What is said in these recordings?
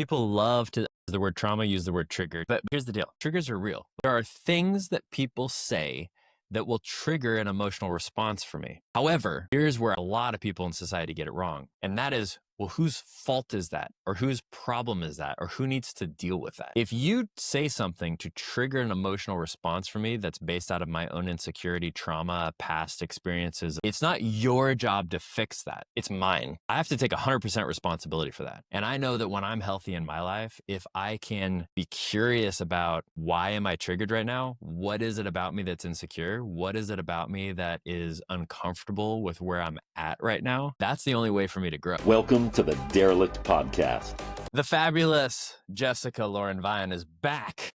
People love to use the word trauma, use the word trigger. But here's the deal. Triggers are real. There are things that people say that will trigger an emotional response for me. However, here's where a lot of people in society get it wrong. And that is, well, whose fault is that? Or whose problem is that? Or who needs to deal with that? If you say something to trigger an emotional response for me that's based out of my own insecurity, trauma, past experiences, it's not your job to fix that. It's mine. I have to take 100% responsibility for that. And I know that when I'm healthy in my life, if I can be curious about why am I triggered right now? What is it about me that's insecure? What is it about me that is uncomfortable with where I'm at right now? That's the only way for me to grow. Welcome to the Derelict Podcast. The fabulous Jessica Lauren Vine is back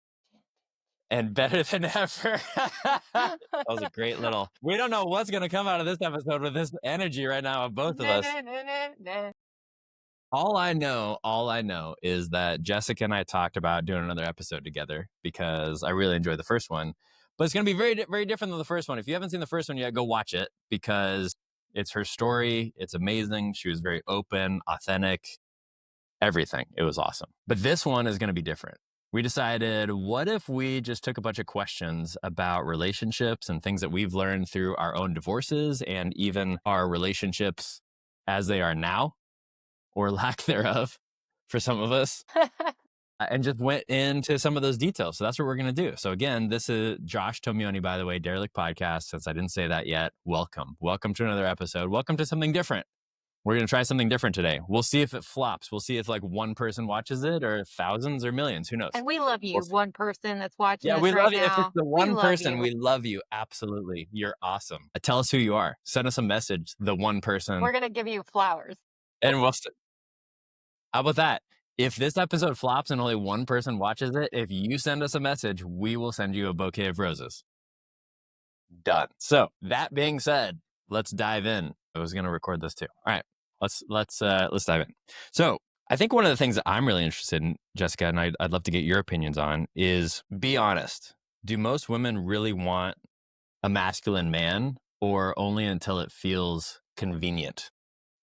and better than ever. That was a great little, we don't know what's going to come out of this episode with this energy right now of both of us. All I know is that Jessica and I talked about doing another episode together because I really enjoyed the first one, but it's going to be very, very different than the first one. If you haven't seen the first one yet, go watch it because it's her story. It's amazing. She was very open, authentic, everything. It was awesome. But this one is going to be different. We decided, what if we just took a bunch of questions about relationships and things that we've learned through our own divorces and even our relationships as they are now, or lack thereof for some of us, and just went into some of those details. So that's what we're going to do. So again, this is Josh Tomeoni, by the way, Derelict Podcast. Since I didn't say that yet, welcome. Welcome to another episode. Welcome to something different. We're going to try something different today. We'll see if it flops. We'll see if like one person watches it or thousands or millions. Who knows? And we love you, one person that's watching Yeah, us we right love you. If now. it's the one person, you. we love you. Absolutely. You're awesome. Tell us who you are. Send us a message, the one person. We're going to give you flowers. And we'll how about that? If this episode flops and only one person watches it, if you send us a message, we will send you a bouquet of roses. Done. So that being said, let's dive in. I was going to record this too. All right, let's dive in. So I think one of the things that I'm really interested in, Jessica, and I'd love to get your opinions on is, be honest. Do most women really want a masculine man, or only until it feels convenient?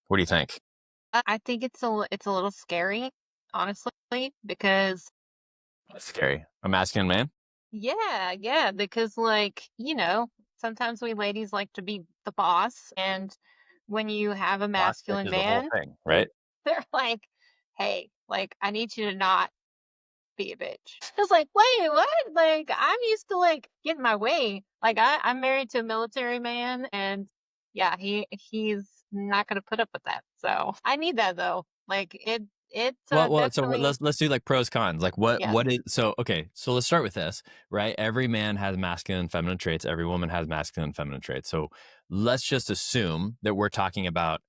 What do you think? I think it's a little scary, honestly, because That's scary. A masculine man? yeah, because sometimes we ladies like to be the boss, and when you have a masculine Is the whole man, thing, right? they're like, hey, like, I need you to not be a bitch. It's like, wait, what? Like, I'm used to like getting my way. Like, I'm married to a military man, and yeah, he's not gonna put up with that. So I need that though. Like it's Well, so definitely let's do like pros, cons. Like what yes. is, so okay, so let's start with this, right? Every man has masculine and feminine traits. Every woman has masculine and feminine traits. So let's just assume that we're talking about,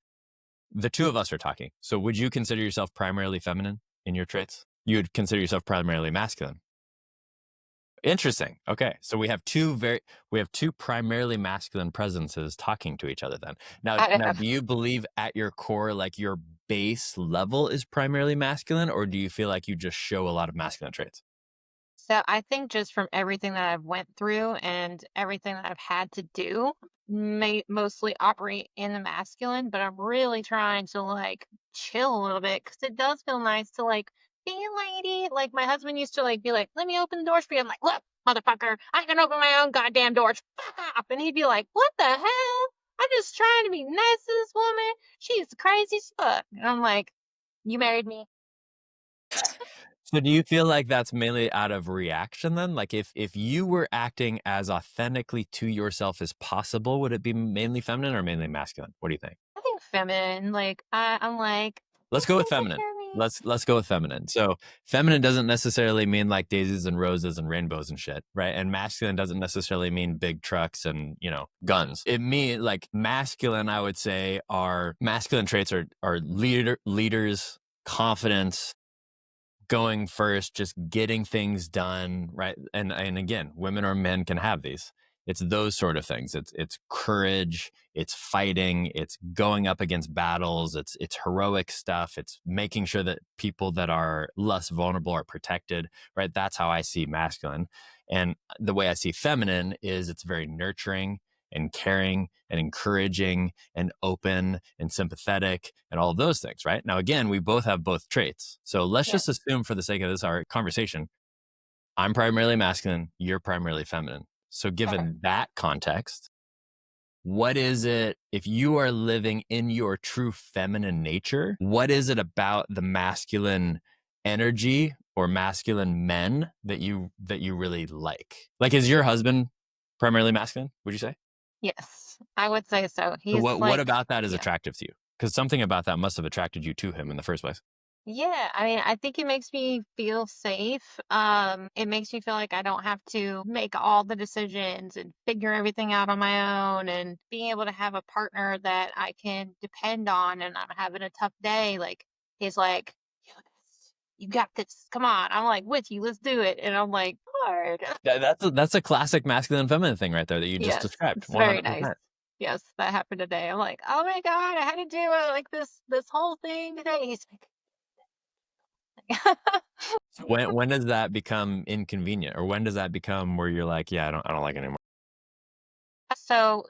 the two of us are talking. So would you consider yourself primarily feminine in your traits? You would consider yourself primarily masculine. Interesting. Okay. So we have two primarily masculine presences talking to each other then. Now, do you believe at your core, like your base level is primarily masculine, or do you feel like you just show a lot of masculine traits? So I think just from everything that I've went through and everything that I've had to do, mostly operate in the masculine, but I'm really trying to like chill a little bit because it does feel nice to like be a lady. Like my husband used to like be like, let me open the doors for you. I'm like, look, motherfucker, I can open my own goddamn doors. And he'd be like, what the hell? I'm just trying to be nice to this woman. She's crazy as fuck. And I'm like, you married me. So do you feel like that's mainly out of reaction then? Like if you were acting as authentically to yourself as possible, would it be mainly feminine or mainly masculine? What do you think? I think feminine. Like I'm like, Let's go with feminine. Let's go with feminine. So feminine doesn't necessarily mean like daisies and roses and rainbows and shit, right? And masculine doesn't necessarily mean big trucks and, guns. It means like masculine, I would say, are masculine traits are leaders, confidence, going first, just getting things done, right? And again, women or men can have these. It's those sort of things. It's courage, it's fighting, it's going up against battles, it's heroic stuff, it's making sure that people that are less vulnerable are protected, right? That's how I see masculine. And the way I see feminine is it's very nurturing and caring and encouraging and open and sympathetic and all of those things, right? Now, again, we both have both traits. So let's just assume for the sake of this, our conversation, I'm primarily masculine, you're primarily feminine. So given that context, what is it, if you are living in your true feminine nature, what is it about the masculine energy or masculine men that you really like? Like, is your husband primarily masculine, would you say? Yes, I would say so. So He's what like, about that is yeah. attractive to you? Because something about that must have attracted you to him in the first place. Yeah, I mean, I think it makes me feel safe. It makes me feel like I don't have to make all the decisions and figure everything out on my own, and being able to have a partner that I can depend on and I'm having a tough day. Like, he's like, you got this. Come on. I'm like, with you, let's do it. And I'm like, hard. That's a classic masculine and feminine thing right there that you just Yes, described, it's very nice. 100%. Yes, that happened today. I'm like, oh my God, I had to do it like this whole thing today. He's like, When does that become inconvenient, or when does that become where you're like, yeah, I don't like it anymore? So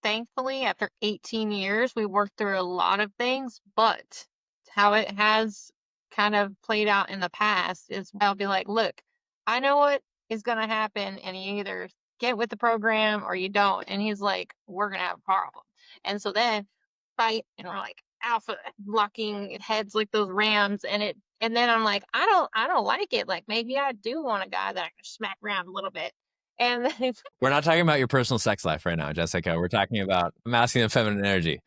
thankfully, after 18 years, we worked through a lot of things, but how it has kind of played out in the past is I'll be like, look, I know what is going to happen, and you either get with the program or you don't. And he's like, we're going to have a problem. And so then fight, and we're like alpha locking heads like those rams, and then I'm like, I don't like it. Like, maybe I do want a guy that I can smack around a little bit. And then We're not talking about your personal sex life right now, Jessica. We're talking about masculine and feminine energy.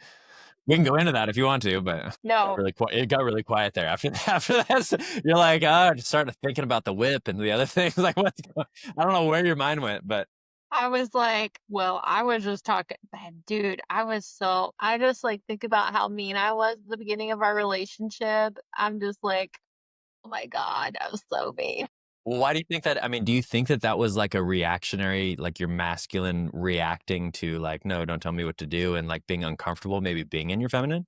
We can go into that if you want to, but no, it got really quiet there after after that. So you're like, oh, just started thinking about the whip and the other things. Like, I don't know where your mind went, but I was like, well, I was just talking, man, dude, I just like think about how mean I was at the beginning of our relationship. I'm just like, oh my God, I was so mean. why do you think that? I mean, do you think that that was like a reactionary, like your masculine reacting to like, no, don't tell me what to do, and like being uncomfortable, maybe being in your feminine?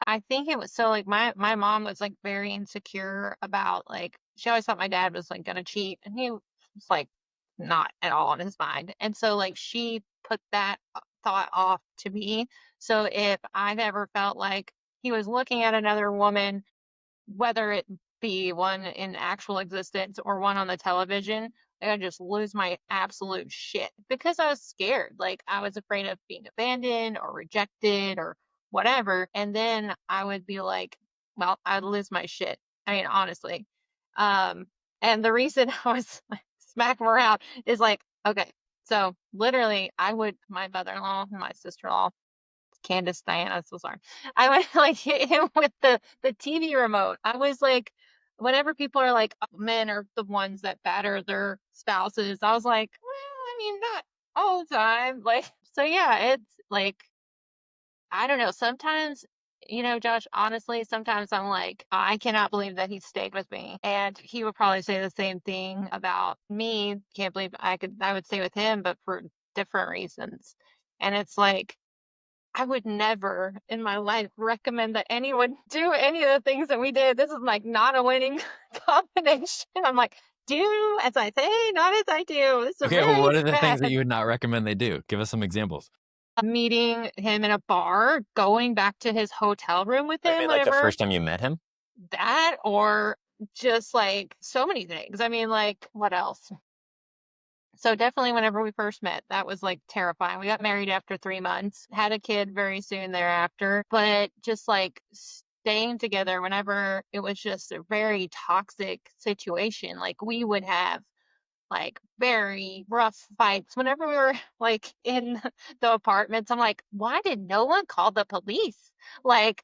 I think it was so like my mom was like very insecure about like she always thought my dad was like gonna cheat, and he was like not at all on his mind. And so like she put that thought off to me. So if I've ever felt like he was looking at another woman, whether it be one in actual existence or one on the television, I just lose my absolute shit because I was scared. Like, I was afraid of being abandoned or rejected or whatever. And then I would be like, well, I'd lose my shit. I mean, honestly. Um, and the reason I was like, smack him around is like, okay, so literally, my mother-in-law, my sister-in-law, Candace, Diana, so sorry. I would like hit him with the TV remote. I was like, whenever people are like, oh, men are the ones that batter their spouses, I was like, well, I mean, not all the time. Like, so yeah, it's like, I don't know. Sometimes, Josh, honestly, sometimes I'm like, I cannot believe that he stayed with me. And he would probably say the same thing about me. Can't believe I would stay with him, but for different reasons. And it's like, I would never in my life recommend that anyone do any of the things that we did. This is like not a winning combination. I'm like, do as I say, not as I do. This is Okay, well, very what are the things that bad. you would not recommend they do? Give us some examples. Meeting him in a bar, going back to his hotel room with Oh, you him mean like the whenever first time you met him? that, or just like so many things. I mean, like, what else? So definitely whenever we first met, that was like terrifying. We got married after 3 months, had a kid very soon thereafter, but just like staying together whenever it was just a very toxic situation. Like we would have like very rough fights whenever we were like in the apartments. I'm like, why did no one call the police? Like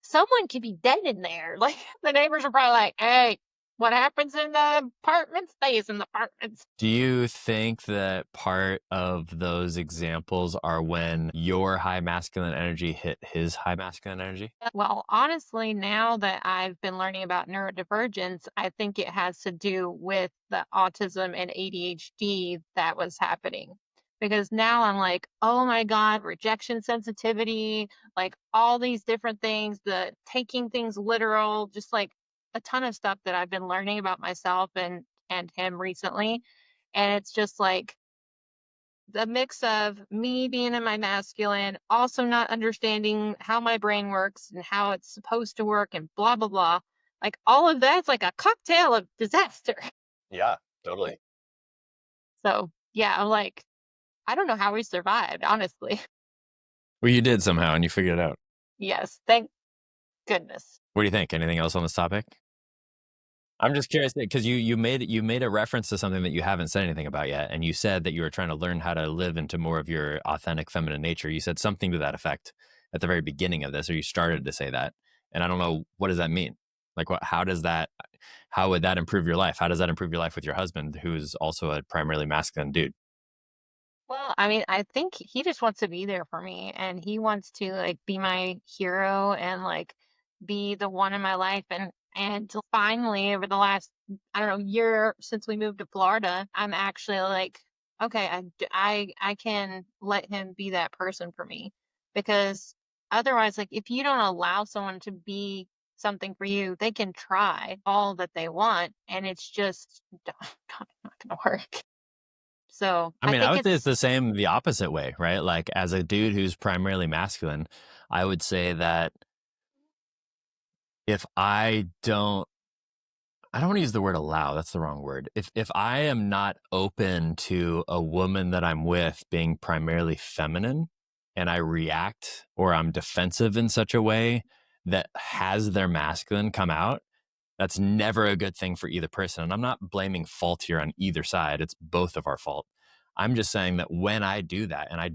someone could be dead in there. Like the neighbors are probably like, hey, what happens in the apartment stays in the apartments. Do you think that part of those examples are when your high masculine energy hit his high masculine energy? Well, honestly, now that I've been learning about neurodivergence, I think it has to do with the autism and ADHD that was happening. Because now I'm like, oh my God, rejection sensitivity, like all these different things, the taking things literal, just like a ton of stuff that I've been learning about myself and him recently. And it's just like the mix of me being in my masculine, also not understanding how my brain works and how it's supposed to work and blah, blah, blah. Like all of that's like a cocktail of disaster. Yeah, totally. So yeah, I'm like, I don't know how we survived, honestly. Well, you did somehow, and you figured it out. Yes, thank goodness. What do you think? Anything else on this topic? I'm just curious because you made a reference to something that you haven't said anything about yet, and you said that you were trying to learn how to live into more of your authentic feminine nature. You said something to that effect at the very beginning of this, or you started to say that, and I don't know, what does that mean? Like, what? How would that improve your life? How does that improve your life with your husband, who's also a primarily masculine dude? Well, I mean, I think he just wants to be there for me and he wants to like be my hero and like be the one in my life and finally over the last I don't know year since we moved to Florida, I'm actually like okay, I can let him be that person for me because otherwise like if you don't allow someone to be something for you, they can try all that they want and it's just not going to work. So, I I mean, I think would say it's it's the same the opposite way, right? Like, as a dude who's primarily masculine, I would say that if I don't want to use the word allow, that's the wrong word. If I am not open to a woman that I'm with being primarily feminine and I react or I'm defensive in such a way that has their masculine come out, that's never a good thing for either person. And I'm not blaming fault here on either side. It's both of our fault. I'm just saying that when I do that and I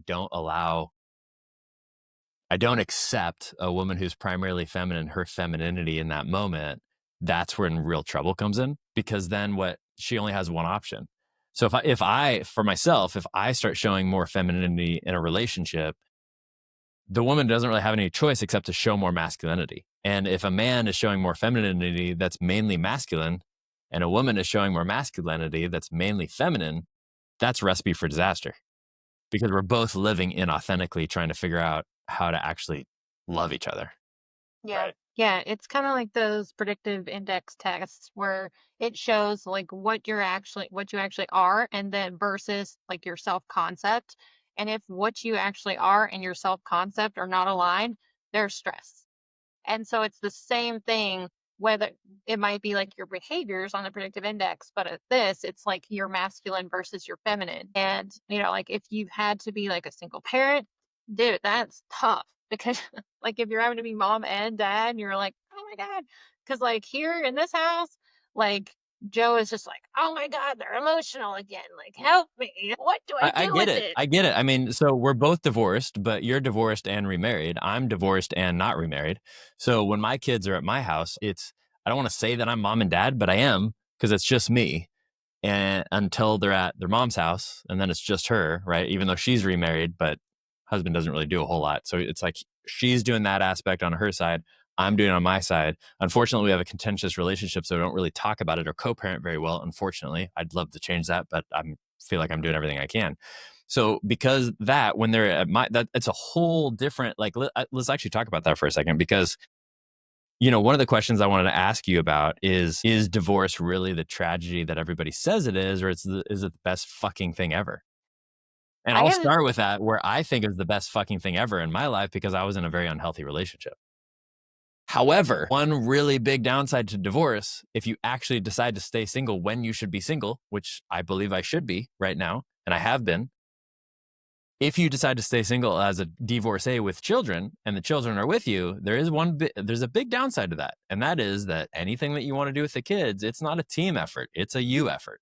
don't accept a woman who's primarily feminine, her femininity in that moment, that's when real trouble comes in because then she only has one option. So for myself, if I start showing more femininity in a relationship, the woman doesn't really have any choice except to show more masculinity. And if a man is showing more femininity that's mainly masculine and a woman is showing more masculinity that's mainly feminine, that's a recipe for disaster because we're both living inauthentically trying to figure out how to actually love each other. yeah. Right. Yeah, it's kind of like those predictive index tests where it shows like what you actually are and then versus like your self-concept. And if what you actually are and your self-concept are not aligned, there's stress. And so it's the same thing, whether it might be like your behaviors on the predictive index, but at this, it's like your masculine versus your feminine. And, you know, like if you've had to be like a single parent, dude, that's tough because like if you're having to be mom and dad, and you're like, oh my God. Because like here in this house, like Joe is just like, oh my God, they're emotional again. Like, help me. What do I I do get with it. it? I get it. I mean, so we're both divorced, but you're divorced and remarried. I'm divorced and not remarried. So when my kids are at my house, I don't want to say that I'm mom and dad, but I am because it's just me. And until they're at their mom's house, and then it's just her, right? Even though she's remarried, but husband doesn't really do a whole lot. So it's like she's doing that aspect on her side. I'm doing it on my side. Unfortunately, we have a contentious relationship, so we don't really talk about it or co-parent very well. Unfortunately, I'd love to change that, but I feel like I'm doing everything I can. So because that, when they're at it's a whole different. Like, let's actually talk about that for a second because one of the questions I wanted to ask you about is divorce really the tragedy that everybody says it is, or is it the best fucking thing ever? And I I'll have, start with that where I think is the best fucking thing ever in my life because I was in a very unhealthy relationship. However, one really big downside to divorce, if you actually decide to stay single when you should be single, which I believe I should be right now, and I have been, if you decide to stay single as a divorcee with children and the children are with you, there's a big downside to that. And that is that anything that you want to do with the kids, it's not a team effort. It's a you effort.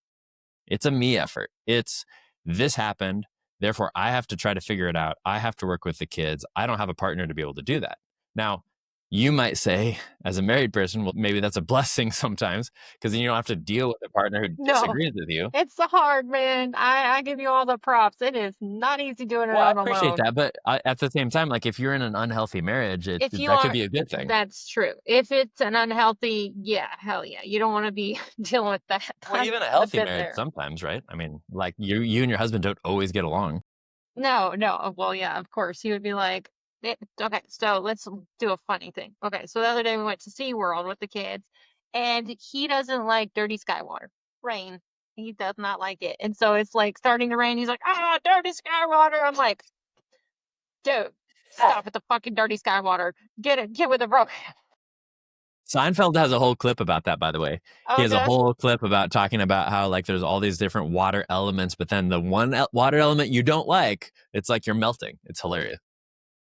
It's a me effort. It's this happened. Therefore, I have to try to figure it out. I have to work with the kids. I don't have a partner to be able to do that. Now, you might say, as a married person, well, maybe that's a blessing sometimes because then you don't have to deal with a partner who no, disagrees with you. it's hard, man. I give you all the props. It is not easy doing it Well, I on appreciate alone. that, but at the same time, like if you're in an unhealthy marriage, If you that could are, be a good thing. that's true. If it's an unhealthy, yeah, hell yeah. You don't want to be dealing with that. Well, even a I've healthy been marriage there. sometimes, right? I mean, like you and your husband don't always get along. No, no. Well, yeah, of course. He would be like, okay, so let's do a funny thing. Okay, so the other day we went to SeaWorld with the kids, and he doesn't like dirty sky water, rain. He does not like it. And so it's like starting to rain. He's like, ah, dirty sky water. I'm like, dude, stop with the fucking dirty sky water. Get with the program. Seinfeld has a whole clip about that, by the way. He Oh, has a does? whole clip about talking about how like there's all these different water elements, but then the one water element you don't like, it's like you're melting. It's hilarious.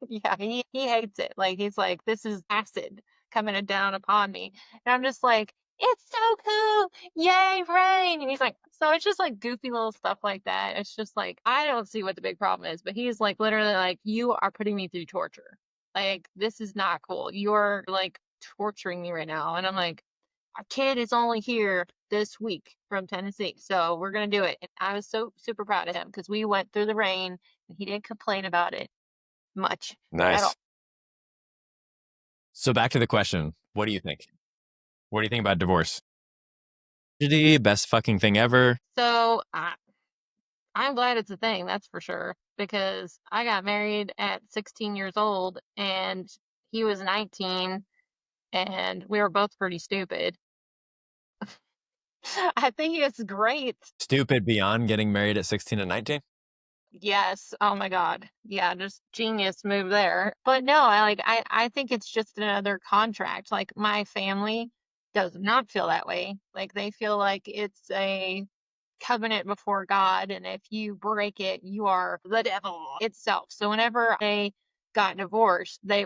Yeah, he hates it. Like he's like, this is acid coming down upon me. And I'm just like, it's so cool. Yay, rain. And he's like, so it's just like goofy little stuff like that. It's just like, I don't see what the big problem is, but he's like literally like, you are putting me through torture. Like, this is not cool. You're like torturing me right now. And I'm like, our kid is only here this week from Tennessee. So we're gonna do it. And I was so super proud of him because we went through the rain and he didn't complain about it much at all. Nice. So back to the question. What do you think? What do you think about divorce? Tragedy, best fucking thing ever. So I'm glad it's a thing, that's for sure, because I got married at 16 years old and he was 19 and we were both pretty stupid. I think it's great. Stupid beyond getting married at 16 and 19. Yes. Oh my God. Yeah, just genius move there. But no, I think it's just another contract. Like my family does not feel that way. Like they feel like it's a covenant before God, and if you break it, you are the devil itself. So whenever they got divorced, they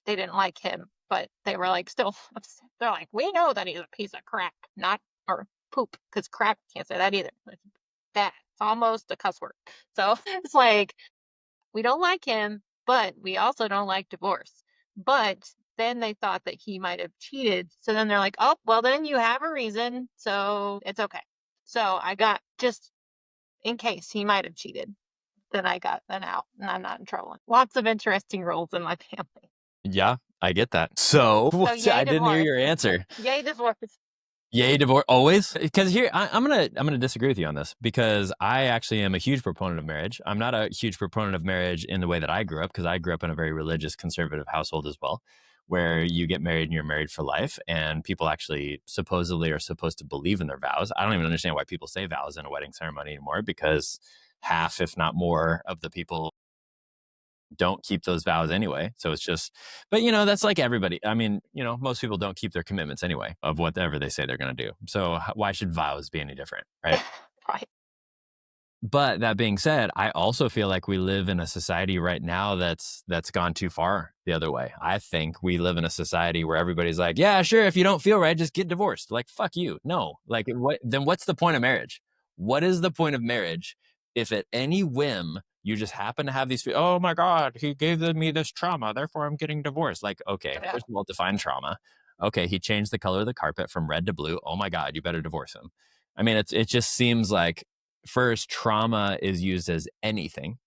didn't like him, but they were like still upset. They're like, we know that he's a piece of crap, not or poop, because crap can't say that either. It's bad. It's almost a cuss word. So it's like we don't like him, but we also don't like divorce. But then they thought that he might have cheated. So then they're like, oh, well, then you have a reason. So it's okay. So I got just in case he might have cheated, then I got then out and I'm not in trouble. Lots of interesting rules in my family. Yeah, I get that. So So yay I didn't hear divorce. your answer. Yay divorce. Yay, divorce always. Because here I'm gonna disagree with you on this because I actually am a huge proponent of marriage. I'm not a huge proponent of marriage in the way that I grew up because I grew up in a very religious, conservative household as well, where you get married and you're married for life, and people actually supposedly are supposed to believe in their vows. I don't even understand why people say vows in a wedding ceremony anymore because half, if not more, of the people don't keep those vows anyway. So it's just, but that's like everybody. I mean, most people don't keep their commitments anyway of whatever they say they're going to do. So why should vows be any different? Right. Right. But that being said, I also feel like we live in a society right now that's gone too far the other way. I think we live in a society where everybody's like, yeah, sure, if you don't feel right, just get divorced. Like, fuck you. No. Like, what's the point of marriage? What is the point of marriage if at any whim you just happen to have these, oh my God, he gave me this trauma, therefore I'm getting divorced. Like, okay, Yeah. first of all, define trauma. Okay, he changed the color of the carpet from red to blue. Oh my God, you better divorce him. I mean, it just seems like first, trauma is used as anything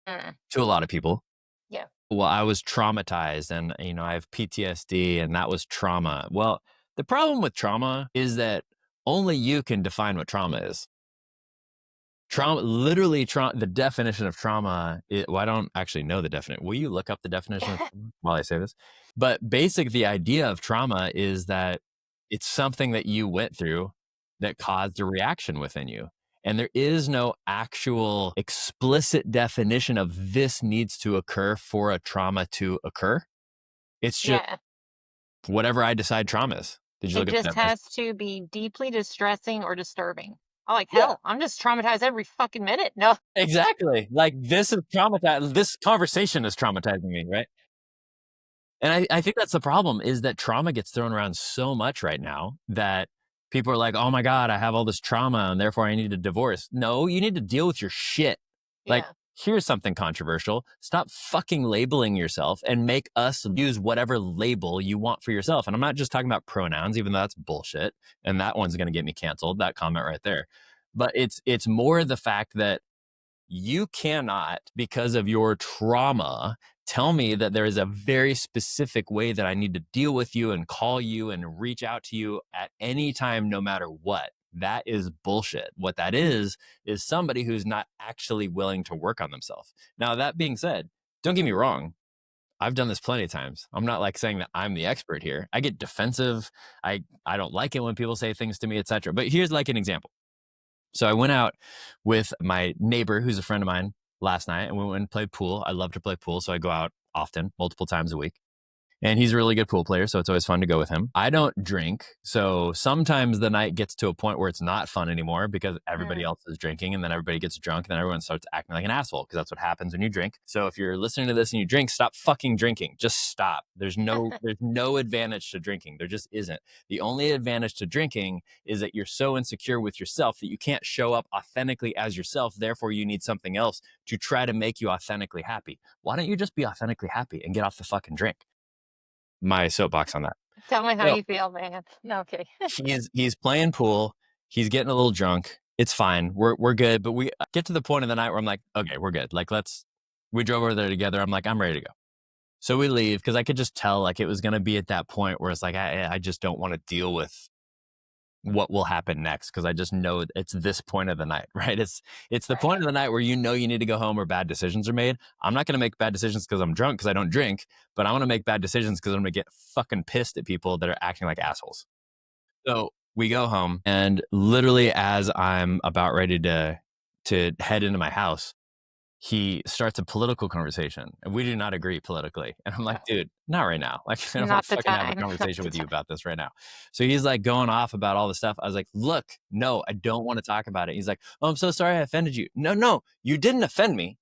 to a lot of people. Yeah. Well, I was traumatized and, I have PTSD and that was trauma. Well, the problem with trauma is that only you can define what trauma is. Trauma, literally, the definition of trauma, well, I don't actually know the definition. Will you look up the definition of trauma while I say this? But the idea of trauma is that it's something that you went through that caused a reaction within you. And there is no actual explicit definition of this needs to occur for a trauma to occur. It's just whatever I decide trauma is. Did you look It at the just definition? has to be deeply distressing or disturbing. Oh, like hell, I'm just traumatized every fucking minute. No. Exactly. Like this is traumatized. This conversation is traumatizing me, right? And I think that's the problem is that trauma gets thrown around so much right now that people are like, oh my God, I have all this trauma and therefore I need a divorce. No, you need to deal with your shit. Like, here's something controversial. Stop fucking labeling yourself and make us use whatever label you want for yourself. And I'm not just talking about pronouns, even though that's bullshit. And that one's going to get me canceled, that comment right there. But it's more the fact that you cannot, because of your trauma, tell me that there is a very specific way that I need to deal with you and call you and reach out to you at any time, no matter what. That is bullshit. What that is somebody who's not actually willing to work on themselves. Now, that being said, don't get me wrong. I've done this plenty of times. I'm not like saying that I'm the expert here. I get defensive. I don't like it when people say things to me, etc. But here's like an example. So I went out with my neighbor, who's a friend of mine, last night, and we went and played pool. I love to play pool, so I go out often, multiple times a week. And he's a really good pool player, so it's always fun to go with him. I don't drink, so sometimes the night gets to a point where it's not fun anymore because everybody else is drinking, and then everybody gets drunk, and then everyone starts acting like an asshole because that's what happens when you drink. So if you're listening to this and you drink, stop fucking drinking. Just stop. There's no advantage to drinking. There just isn't. The only advantage to drinking is that you're so insecure with yourself that you can't show up authentically as yourself. Therefore, you need something else to try to make you authentically happy. Why don't you just be authentically happy and get off the fucking drink? My soapbox on that. Tell me how So you feel, man. No, okay. he's playing pool. He's getting a little drunk. It's fine. We're good. But we get to the point of the night where I'm like, okay, we're good. Like, we drove over there together. I'm like, I'm ready to go. So we leave because I could just tell like it was going to be at that point where it's like, I just don't want to deal with what will happen next because I just know it's this point of the night, right? It's the point of the night where you know you need to go home or bad decisions are made. I'm not going to make bad decisions because I'm drunk because I don't drink, but I want to make bad decisions because I'm going to get fucking pissed at people that are acting like assholes. So we go home, and literally as I'm about ready to head into my house, he starts a political conversation, and we do not agree politically. And I'm like, dude, not right now. Like, I don't want Not to the fucking have a time. conversation with you about this right now. So he's like going off about all the stuff. I was like, look, no, I don't want to talk about it. He's like, oh, I'm so sorry I offended you. No, you didn't offend me.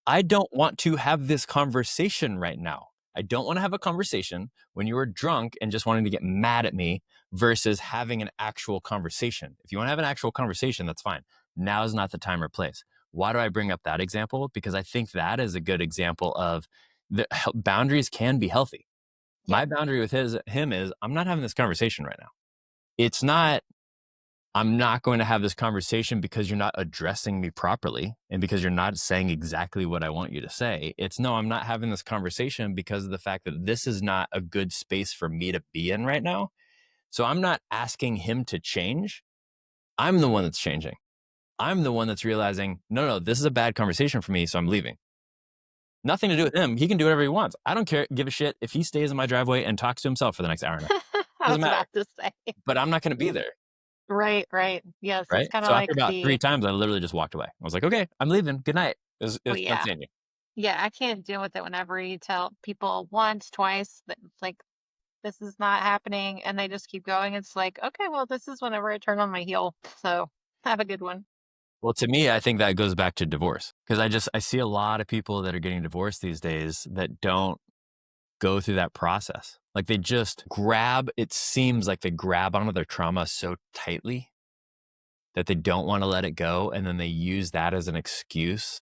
I don't want to have this conversation right now. I don't want to have a conversation when you are drunk and just wanting to get mad at me versus having an actual conversation. If you want to have an actual conversation, that's fine. Now is not the time or place. Why do I bring up that example? Because I think that is a good example of the boundaries can be healthy. Yeah. My boundary with him is I'm not having this conversation right now. It's not I'm not going to have this conversation because you're not addressing me properly and because you're not saying exactly what I want you to say. It's no, I'm not having this conversation because of the fact that this is not a good space for me to be in right now. So I'm not asking him to change. I'm the one that's changing. I'm the one that's realizing, no, this is a bad conversation for me, so I'm leaving. Nothing to do with him. He can do whatever he wants. I don't give a shit if he stays in my driveway and talks to himself for the next hour and a half. I was Doesn't matter. about to say. But I'm not going to be there. Right. Yes, it's Right. kind of So like after about 3 times, I literally just walked away. I was like, okay, I'm leaving. Good night. It well, was fun yeah. seeing you. Yeah, I can't deal with it whenever you tell people once, twice that like this is not happening and they just keep going. It's like, okay, well, this is whenever I turn on my heel. So have a good one. Well, to me, I think that goes back to divorce because I see a lot of people that are getting divorced these days that don't go through that process. Like they just it seems like they grab onto their trauma so tightly that they don't want to let it go. And then they use that as an excuse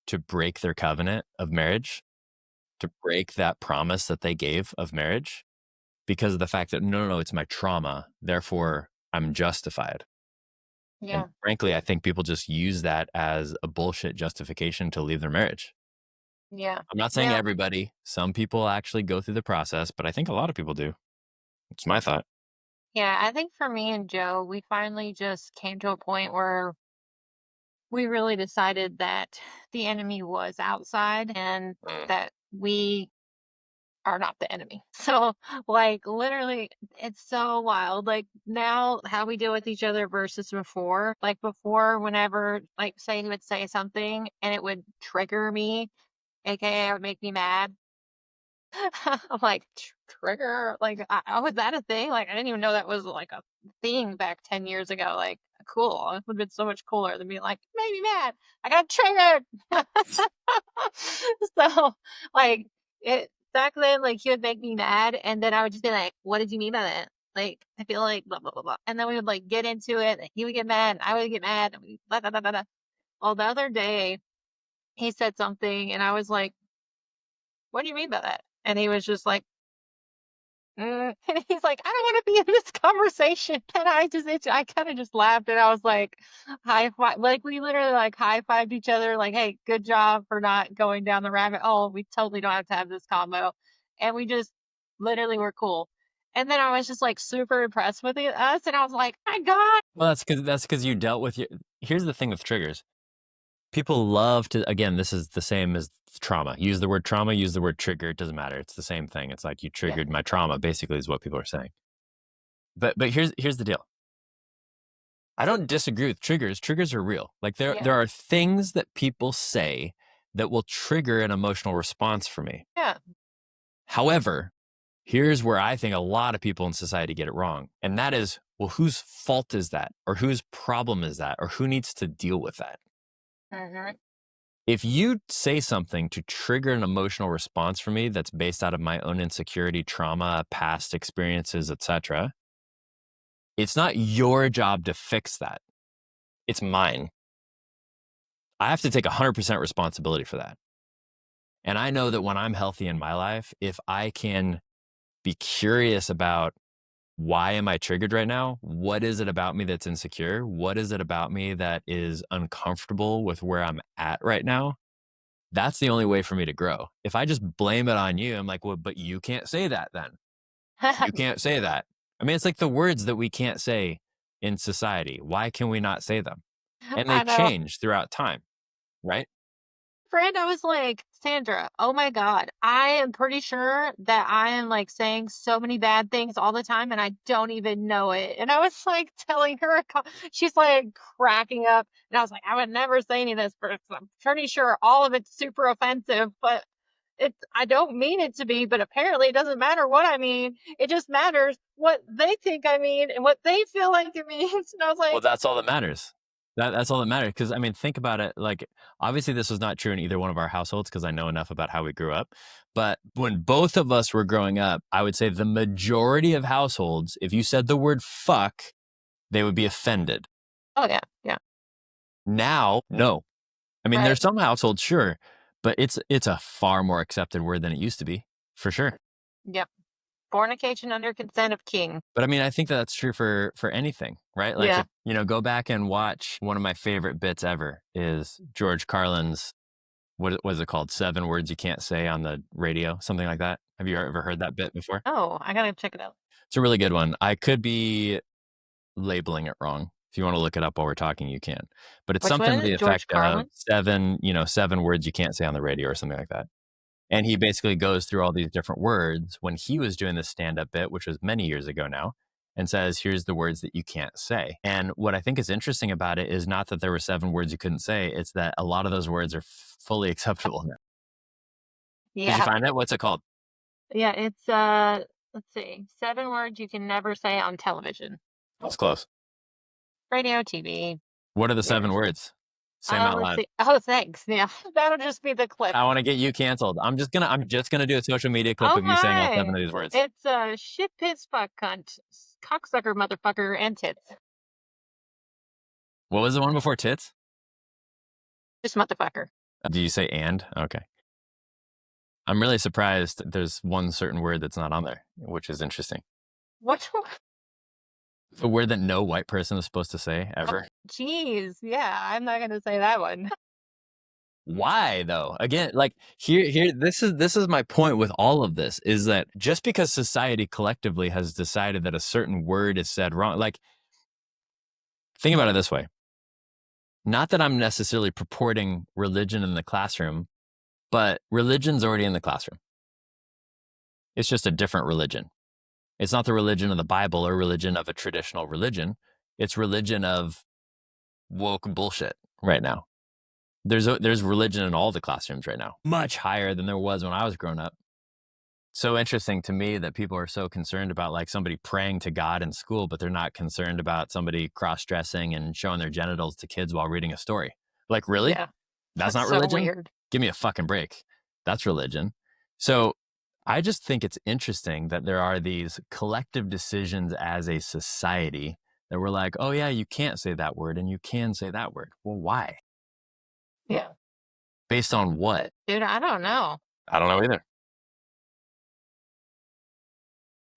to break their covenant of marriage, to break that promise that they gave of marriage because of the fact that, no, it's my trauma. Therefore, I'm justified. Yeah. And frankly, I think people just use that as a bullshit justification to leave their marriage. Yeah. I'm not saying everybody. Some people actually go through the process, but I think a lot of people do. It's my thought. Yeah, I think for me and Joe, we finally just came to a point where we really decided that the enemy was outside and that we are not the enemy. So, like, literally, it's so wild. Like, now how we deal with each other versus before. Like, before, whenever, like, say he would say something and it would trigger me, aka it would make me mad. I'm like, trigger? Like, was that a thing? Like, I didn't even know that was like a thing back 10 years ago. Like, cool. It would have been so much cooler than being like, made me mad. I got triggered. So, like, back then, like, he would make me mad, and then I would just be like, what did you mean by that? Like, I feel like blah, blah, blah, blah. And then we would, like, get into it, and he would get mad, and I would get mad, and we blah, blah, blah, blah, blah. Well, the other day, he said something, and I was like, what do you mean by that? And he was just like, and he's like, I don't want to be in this conversation. And I kind of just laughed and I was like, high five. Like, we literally like high fived each other, like, hey, good job for not going down the rabbit hole. We totally don't have to have this combo. And we just literally were cool. And then I was just like super impressed with us. And I was like, my God. Well, that's because you dealt with here's the thing with triggers. People love to, again, this is the same as trauma. Use the word trauma, use the word trigger. It doesn't matter. It's the same thing. It's like you triggered my trauma, basically, is what people are saying. But here's the deal. I don't disagree with triggers. Triggers are real. Like there Yeah. are things that people say that will trigger an emotional response for me. Yeah. However, here's where I think a lot of people in society get it wrong. And that is, well, whose fault is that? Or whose problem is that? Or who needs to deal with that? Mhm. If you say something to trigger an emotional response for me that's based out of my own insecurity, trauma, past experiences, etc., it's not your job to fix that. It's mine. I have to take 100% responsibility for that. And I know that when I'm healthy in my life, if I can be curious about why am I triggered right now? What is it about me that's insecure? What is it about me that is uncomfortable with where I'm at right now? That's the only way for me to grow. If I just blame it on you, I'm like, well, but you can't say that then. You can't say that. I mean, it's like the words that we can't say in society. Why can we not say them? And they I know. change throughout time, right? Friend, I was like, Sandra, oh my God, I am pretty sure that I am like saying so many bad things all the time and I don't even know it. And I was like telling her, she's like cracking up. And I was like, I would never say any of this, but I'm pretty sure all of it's super offensive, but I don't mean it to be, but apparently it doesn't matter what I mean. It just matters what they think I mean and what they feel like it means. And I was Well, like, that's all that matters. That's all that matters. Because I mean, think about it. Like, obviously, this was not true in either one of our households because I know enough about how we grew up. But when both of us were growing up, I would say the majority of households, if you said the word fuck, they would be offended. oh yeah, yeah, Now, no. I mean, right. there's some households, sure, but it's a far more accepted word than it used to be, for sure. Yep. Fornication under consent of king. But I mean, I think that's true for anything, right? Like Yeah. if, go back and watch one of my favorite bits ever is George Carlin's, what was it called? 7 words you can't say on the radio, something like that. Have you ever heard that bit before? Oh, I gotta check it out. It's a really good one. I could be labeling it wrong. If you want to look it up while we're talking, you can. But it's Which something one to is the it? George effect of Carlin? 7 words you can't say on the radio or something like that. And he basically goes through all these different words when he was doing this stand-up bit, which was many years ago now, and says, here's the words that you can't say. And what I think is interesting about it is not that there were 7 words you couldn't say, it's that a lot of those words are fully acceptable now. Did you Yeah. find it? What's it called? Yeah, it's let's see. 7 words you can never say on television. That's close. Radio, TV. What are the 7 Yes. words? Say them out Let's loud. see. Oh, thanks. Yeah. That'll just be the clip. I want to get you canceled. I'm just gonna do a social media clip Oh of you saying all 7 my. of these words. It's shit, piss, fuck, cunt, cocksucker, motherfucker, and tits. What was the one before tits? Just motherfucker. Do you say and? Okay. I'm really surprised there's one certain word that's not on there, which is interesting. What? A word that no white person is supposed to say ever. Jeez. Yeah, I'm not gonna say that one. Why though? Again, like here this is my point with all of this is that just because society collectively has decided that a certain word is said wrong, like think about it this way. Not that I'm necessarily purporting religion in the classroom, but religion's already in the classroom. It's just a different religion. It's not the religion of the Bible or religion of a traditional religion. It's religion of woke bullshit right now. There's religion in all the classrooms right now, much higher than there was when I was growing up. So interesting to me that people are so concerned about like somebody praying to God in school, but they're not concerned about somebody cross-dressing and showing their genitals to kids while reading a story. Like, really? Yeah. That's That's not so religion? weird. Give me a fucking break. That's religion. So I just think it's interesting that there are these collective decisions as a society that we're like, oh yeah, you can't say that word and you can say that word. Well, why? Yeah. Based on what? Dude, I don't know. I don't know either.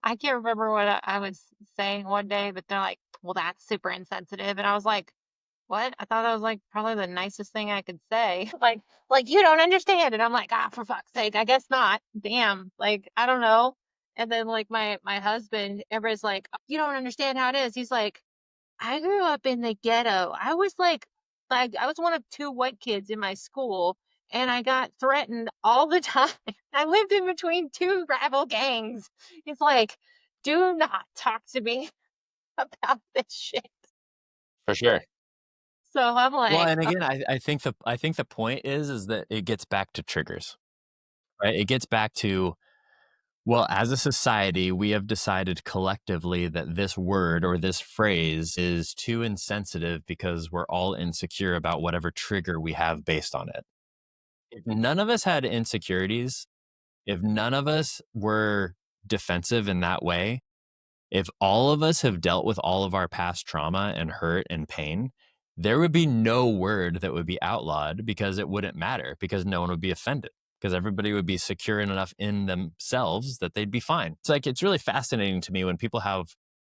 I can't remember what I was saying one day, but they're like, well, that's super insensitive. And I was like, what? I thought that was like probably the nicest thing I could say. Like you don't understand. And I'm like, ah, for fuck's sake, I guess not. Damn. Like, I don't know. And then like my husband, everybody's like, you don't understand how it is. He's like, I grew up in the ghetto. I was like I was one of 2 white kids in my school and I got threatened all the time. I lived in between 2 rival gangs. It's like, do not talk to me about this shit. For sure. So I'm Well, like, and again, I think the point is that it gets back to triggers, right? It gets back to, well, as a society, we have decided collectively that this word or this phrase is too insensitive because we're all insecure about whatever trigger we have based on it. If none of us had insecurities, if none of us were defensive in that way, if all of us have dealt with all of our past trauma and hurt and pain, there would be no word that would be outlawed because it wouldn't matter, because no one would be offended, because everybody would be secure enough in themselves that they'd be fine. It's like, it's really fascinating to me when people have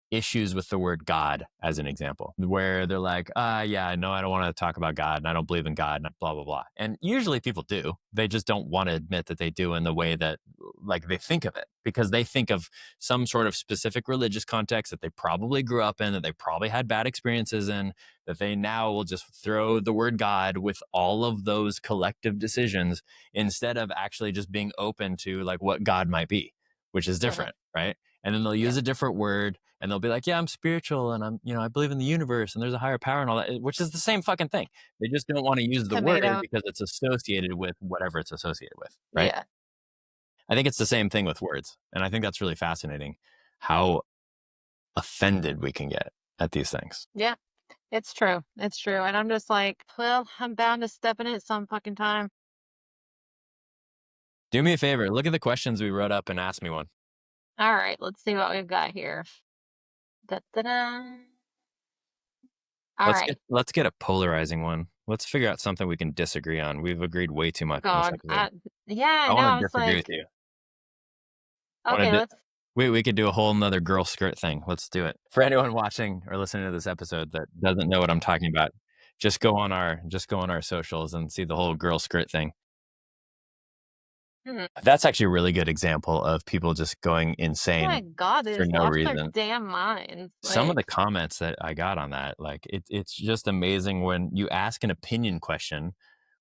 issues with the word God, as an example, where they're like, yeah, no, I don't want to talk about God and I don't believe in God, and blah, blah, blah. And usually people do. They just don't want to admit that they do in the way that, like, they think of it, because they think of some sort of specific religious context that they probably grew up in, that they probably had bad experiences in, that they now will just throw the word God with all of those collective decisions instead of actually just being open to like what God might be, which is different, right? And then they'll use a different word and they'll be like, yeah, I'm spiritual and I believe in the universe and there's a higher power and all that, which is the same fucking thing. They just don't want to use the word tomato. because it's associated with whatever it's associated with, right? Yeah. I think it's the same thing with words. And I think that's really fascinating how offended we can get at these things. Yeah. It's true. It's true. And I'm just like, well, I'm bound to step in it some fucking time. Do me a favor, look at the questions we wrote up and ask me one. All right, let's see what we've got here. Da-da-da. All right. Let's get a polarizing one. Let's figure out something we can disagree on. We've agreed way too much in this God. episode. Yeah, I I know. want I to was disagree with like, you. okay, let's. We could do a whole nother girl skirt thing. Let's do it. For anyone watching or listening to this episode that doesn't know what I'm talking about, just go on our socials and see the whole girl skirt thing. Hmm. That's actually a really good example of people just going Oh insane my God, they for just no lost their reason. damn minds. Some of the Like, comments that I got on that, like it's just amazing when you ask an opinion question,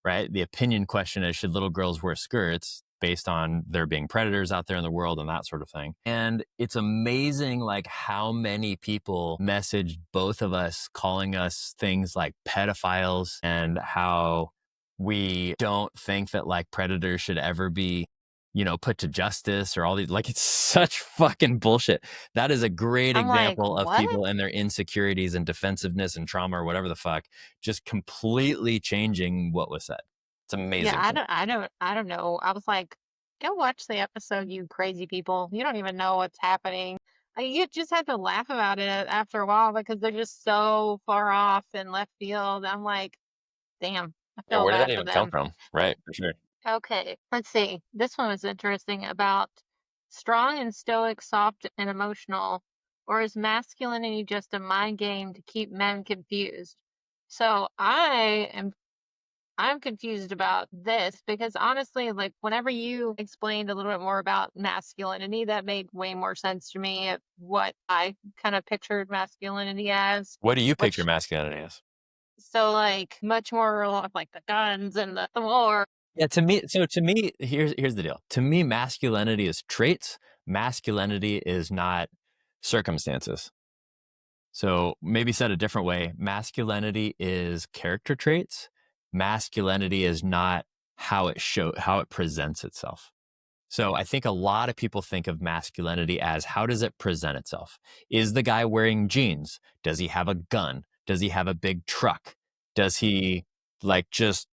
right? The opinion question is, should little girls wear skirts, based on there being predators out there in the world and that sort of thing. And it's amazing like how many people messaged both of us calling us things like pedophiles, and how we don't think that like predators should ever be, put to justice, or all these, like, it's such fucking bullshit. That is a great I'm like, example of what? people and their insecurities and defensiveness and trauma or whatever the fuck, just completely changing what was said. It's Yeah, amazing. I don't know. I was like, go watch the episode, you crazy people. You don't even know what's happening. You just have to laugh about it after a while because they're just so far off in left field. I'm like, damn, I Yeah, feel where did that bad for even come them. from? Right, for sure. Okay, let's see. This one was interesting about strong and stoic, soft and emotional, or is masculinity just a mind game to keep men confused? So I'm confused about this because honestly, like whenever you explained a little bit more about masculinity, that made way more sense to me of what I kind of pictured masculinity as, What do you picture which masculinity as? so like much more of like the guns and the war. Yeah, to me, here's the deal. To me, masculinity is traits. Masculinity is not circumstances. So maybe said a different way, masculinity is character traits. Masculinity is not how it presents itself. So I think a lot of people think of masculinity as, how does it present itself? Is the guy wearing jeans? Does he have a gun? Does he have a big truck? Does he like just,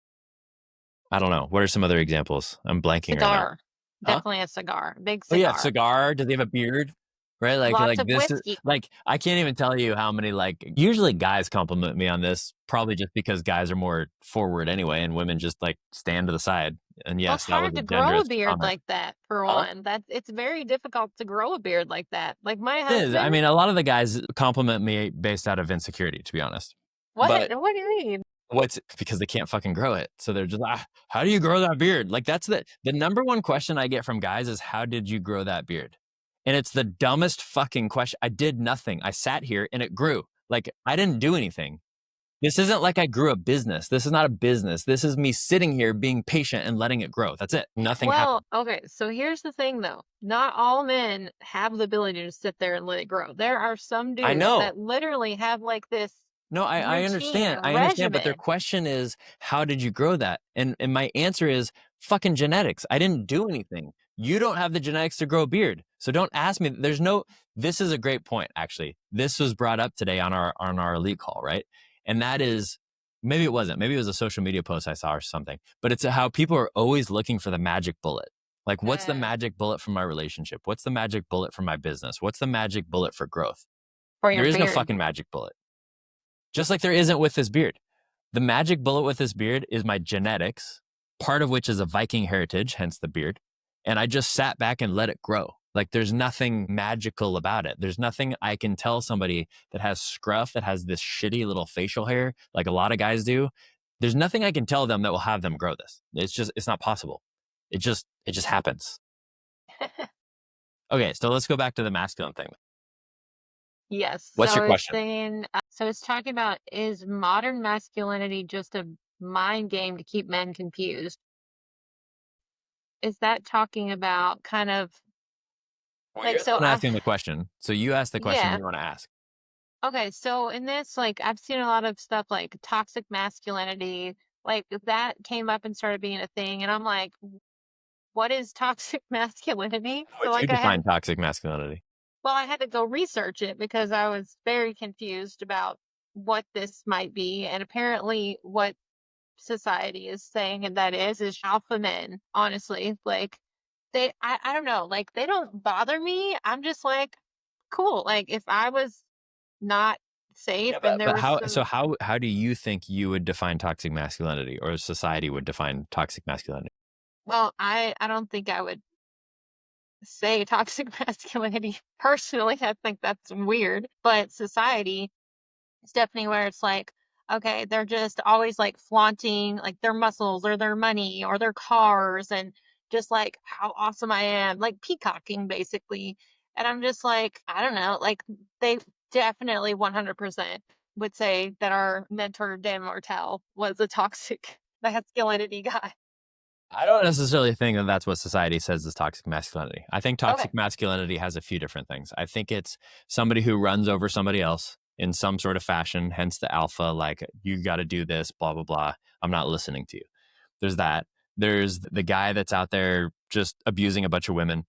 I don't know. What are some other examples? I'm blanking right now. Cigar. Huh? Definitely a cigar. Big Oh yeah, cigar. cigar. Does he have a beard? Right? Lots Like of this is whiskey. like, I can't even tell you how many, like, usually guys compliment me on this, probably just because guys are more forward anyway, and women just like stand to the side. And Well, it's yes, that was hard a to grow a genderist beard comment. like that, for Huh? one. It's very difficult to grow a beard like that. Like my It is. I husband, mean, a lot of the guys compliment me based out of insecurity, to be honest. what? But What do you mean? what's because they can't fucking grow it. So they're just, how do you grow that beard? Like, that's the number one question I get from guys is, how did you grow that beard? And it's the dumbest fucking question. I did nothing. I sat here and it grew. Like, I didn't do anything. This isn't like I grew a business. This is not a business. This is me sitting here being patient and letting it grow. That's it. Nothing happened. Well, okay, so here's the thing though. Not all men have the ability to sit there and let it grow. There are some I dudes know. that literally have like this No, I routine, understand. a I understand. But their regimen. question is, how did you grow that? And my answer is fucking genetics. I didn't do anything. You don't have the genetics to grow a beard. So don't ask me. This is a great point, actually. This was brought up today on our elite call, right? And that is, maybe it wasn't. Maybe it was a social media post I saw or something. But it's how people are always looking for the magic bullet. Like, what's the magic bullet for my relationship? What's the magic bullet for my business? What's the magic bullet for growth? For your There is no beard. fucking magic bullet. Just like there isn't with this beard. The magic bullet with this beard is my genetics, part of which is a Viking heritage, hence the beard. And I just sat back and let it grow. Like, there's nothing magical about it. There's nothing I can tell somebody that has scruff, that has this shitty little facial hair, like a lot of guys do. There's nothing I can tell them that will have them grow this. It's not possible. It just happens. Okay, so let's go back to the masculine thing. Yes. What's So your it's question? saying, so it's talking about, is modern masculinity just a mind game to keep men confused? Is that talking about kind of Well, like, you're the so one asking the question. So you ask the question yeah. you want to ask. Okay. So in this, like, I've seen a lot of stuff like toxic masculinity, like that came up and started being a thing. And I'm like, what is toxic masculinity? How So, would you like, define toxic masculinity? well, I had to go research it because I was very confused about what this might be. And apparently, what society is saying, and that is alpha men, honestly. Like, I don't know, like, they don't bother me. I'm just like, cool. Like, if I was not safe Yeah, and there but was some, how do you think you would define toxic masculinity, or society would define toxic masculinity? well, I don't think I would say toxic masculinity personally. I think that's weird. But society, it's definitely where it's like, okay, they're just always like flaunting like their muscles or their money or their cars and just like how awesome I am, like peacocking basically. And I'm just like, I don't know, like they definitely 100% would say that our mentor Dan Martell was a toxic masculinity guy. I don't necessarily think that that's what society says is toxic masculinity. I think Okay. toxic masculinity has a few different things. I think it's somebody who runs over somebody else in some sort of fashion, hence the alpha, like, you got to do this, blah, blah, blah. I'm not listening to you. There's that. There's the guy that's out there just abusing a bunch of women,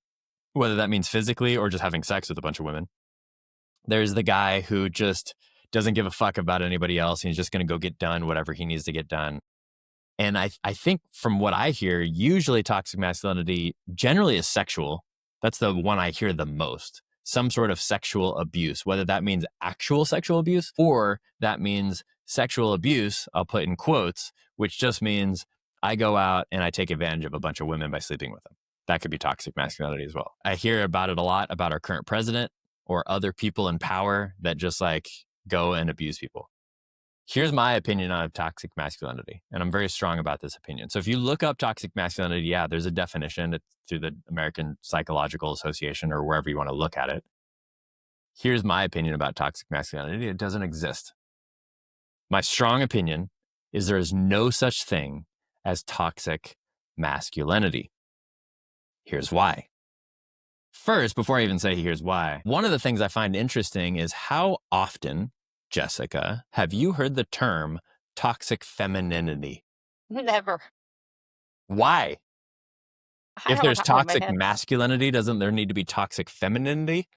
whether that means physically or just having sex with a bunch of women. There's the guy who just doesn't give a fuck about anybody else. And he's just going to go get done whatever he needs to get done. And I think from what I hear, usually toxic masculinity generally is sexual. That's the one I hear the most. Some sort of sexual abuse, whether that means actual sexual abuse or that means sexual abuse, I'll put in quotes, which just means I go out and I take advantage of a bunch of women by sleeping with them. That could be toxic masculinity as well. I hear about it a lot about our current president or other people in power that just like go and abuse people. Here's my opinion on toxic masculinity, and I'm very strong about this opinion. So if you look up toxic masculinity, yeah, there's a definition. It's through the American Psychological Association or wherever you want to look at it. Here's my opinion about toxic masculinity. It doesn't exist. My strong opinion is there is no such thing as toxic masculinity. Here's why. First, before I even say here's why, one of the things I find interesting is how often, Jessica, have you heard the term toxic femininity? Never. Why? I If don't there's know, toxic man. masculinity, doesn't there need to be toxic femininity?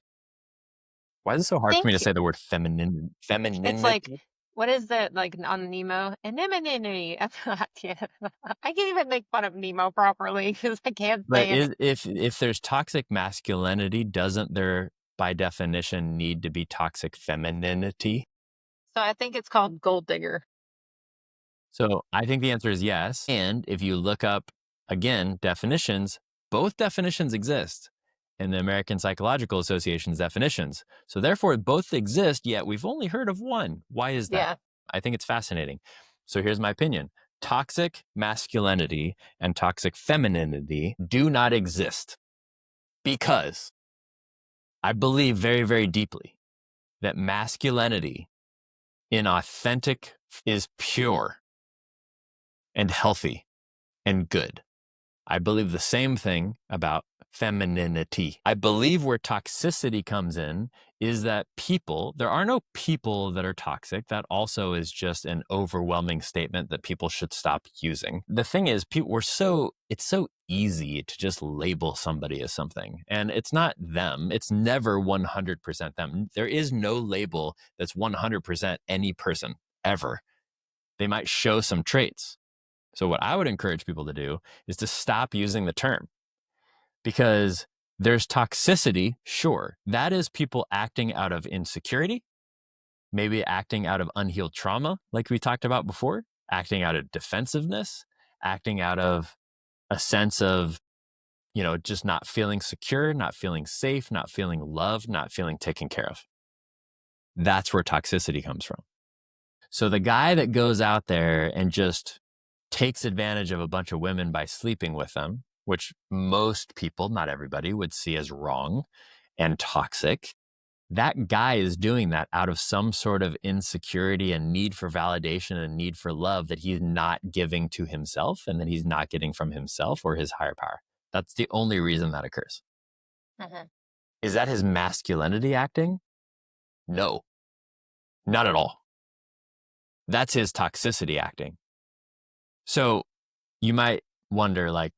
Why is it so hard for me to Think say the word it's like, femininity? what is that like on Nemo? Anemone. I can't even make fun of Nemo properly because I can't But say it. if there's toxic masculinity, doesn't there by definition need to be toxic femininity? So I think it's called Gold Digger. So I think the answer is yes. And if you look up, again, definitions, both definitions exist in the American Psychological Association's definitions. So therefore, both exist, yet we've only heard of one. Why is that? Yeah. I think it's fascinating. So here's my opinion. Toxic masculinity and toxic femininity do not exist because I believe very, very deeply that masculinity in authentic is pure and healthy and good. I believe the same thing about femininity. I believe where toxicity comes in is that there are no people that are toxic. That also is just an overwhelming statement that people should stop using. The thing is, it's so easy to just label somebody as something, and it's not them. It's never 100% them. There is no label that's 100% any person ever. They might show some traits. So what I would encourage people to do is to stop using the term, because there's toxicity, sure. That is people acting out of insecurity, maybe acting out of unhealed trauma, like we talked about before, acting out of defensiveness, acting out of a sense of, just not feeling secure, not feeling safe, not feeling loved, not feeling taken care of. That's where toxicity comes from. So the guy that goes out there and just takes advantage of a bunch of women by sleeping with them, which most people, not everybody, would see as wrong and toxic. That guy is doing that out of some sort of insecurity and need for validation and need for love that he's not giving to himself and that he's not getting from himself or his higher power. That's the only reason that occurs. Mm-hmm. Is that his masculinity acting? No, not at all. That's his toxicity acting. So you might wonder, like,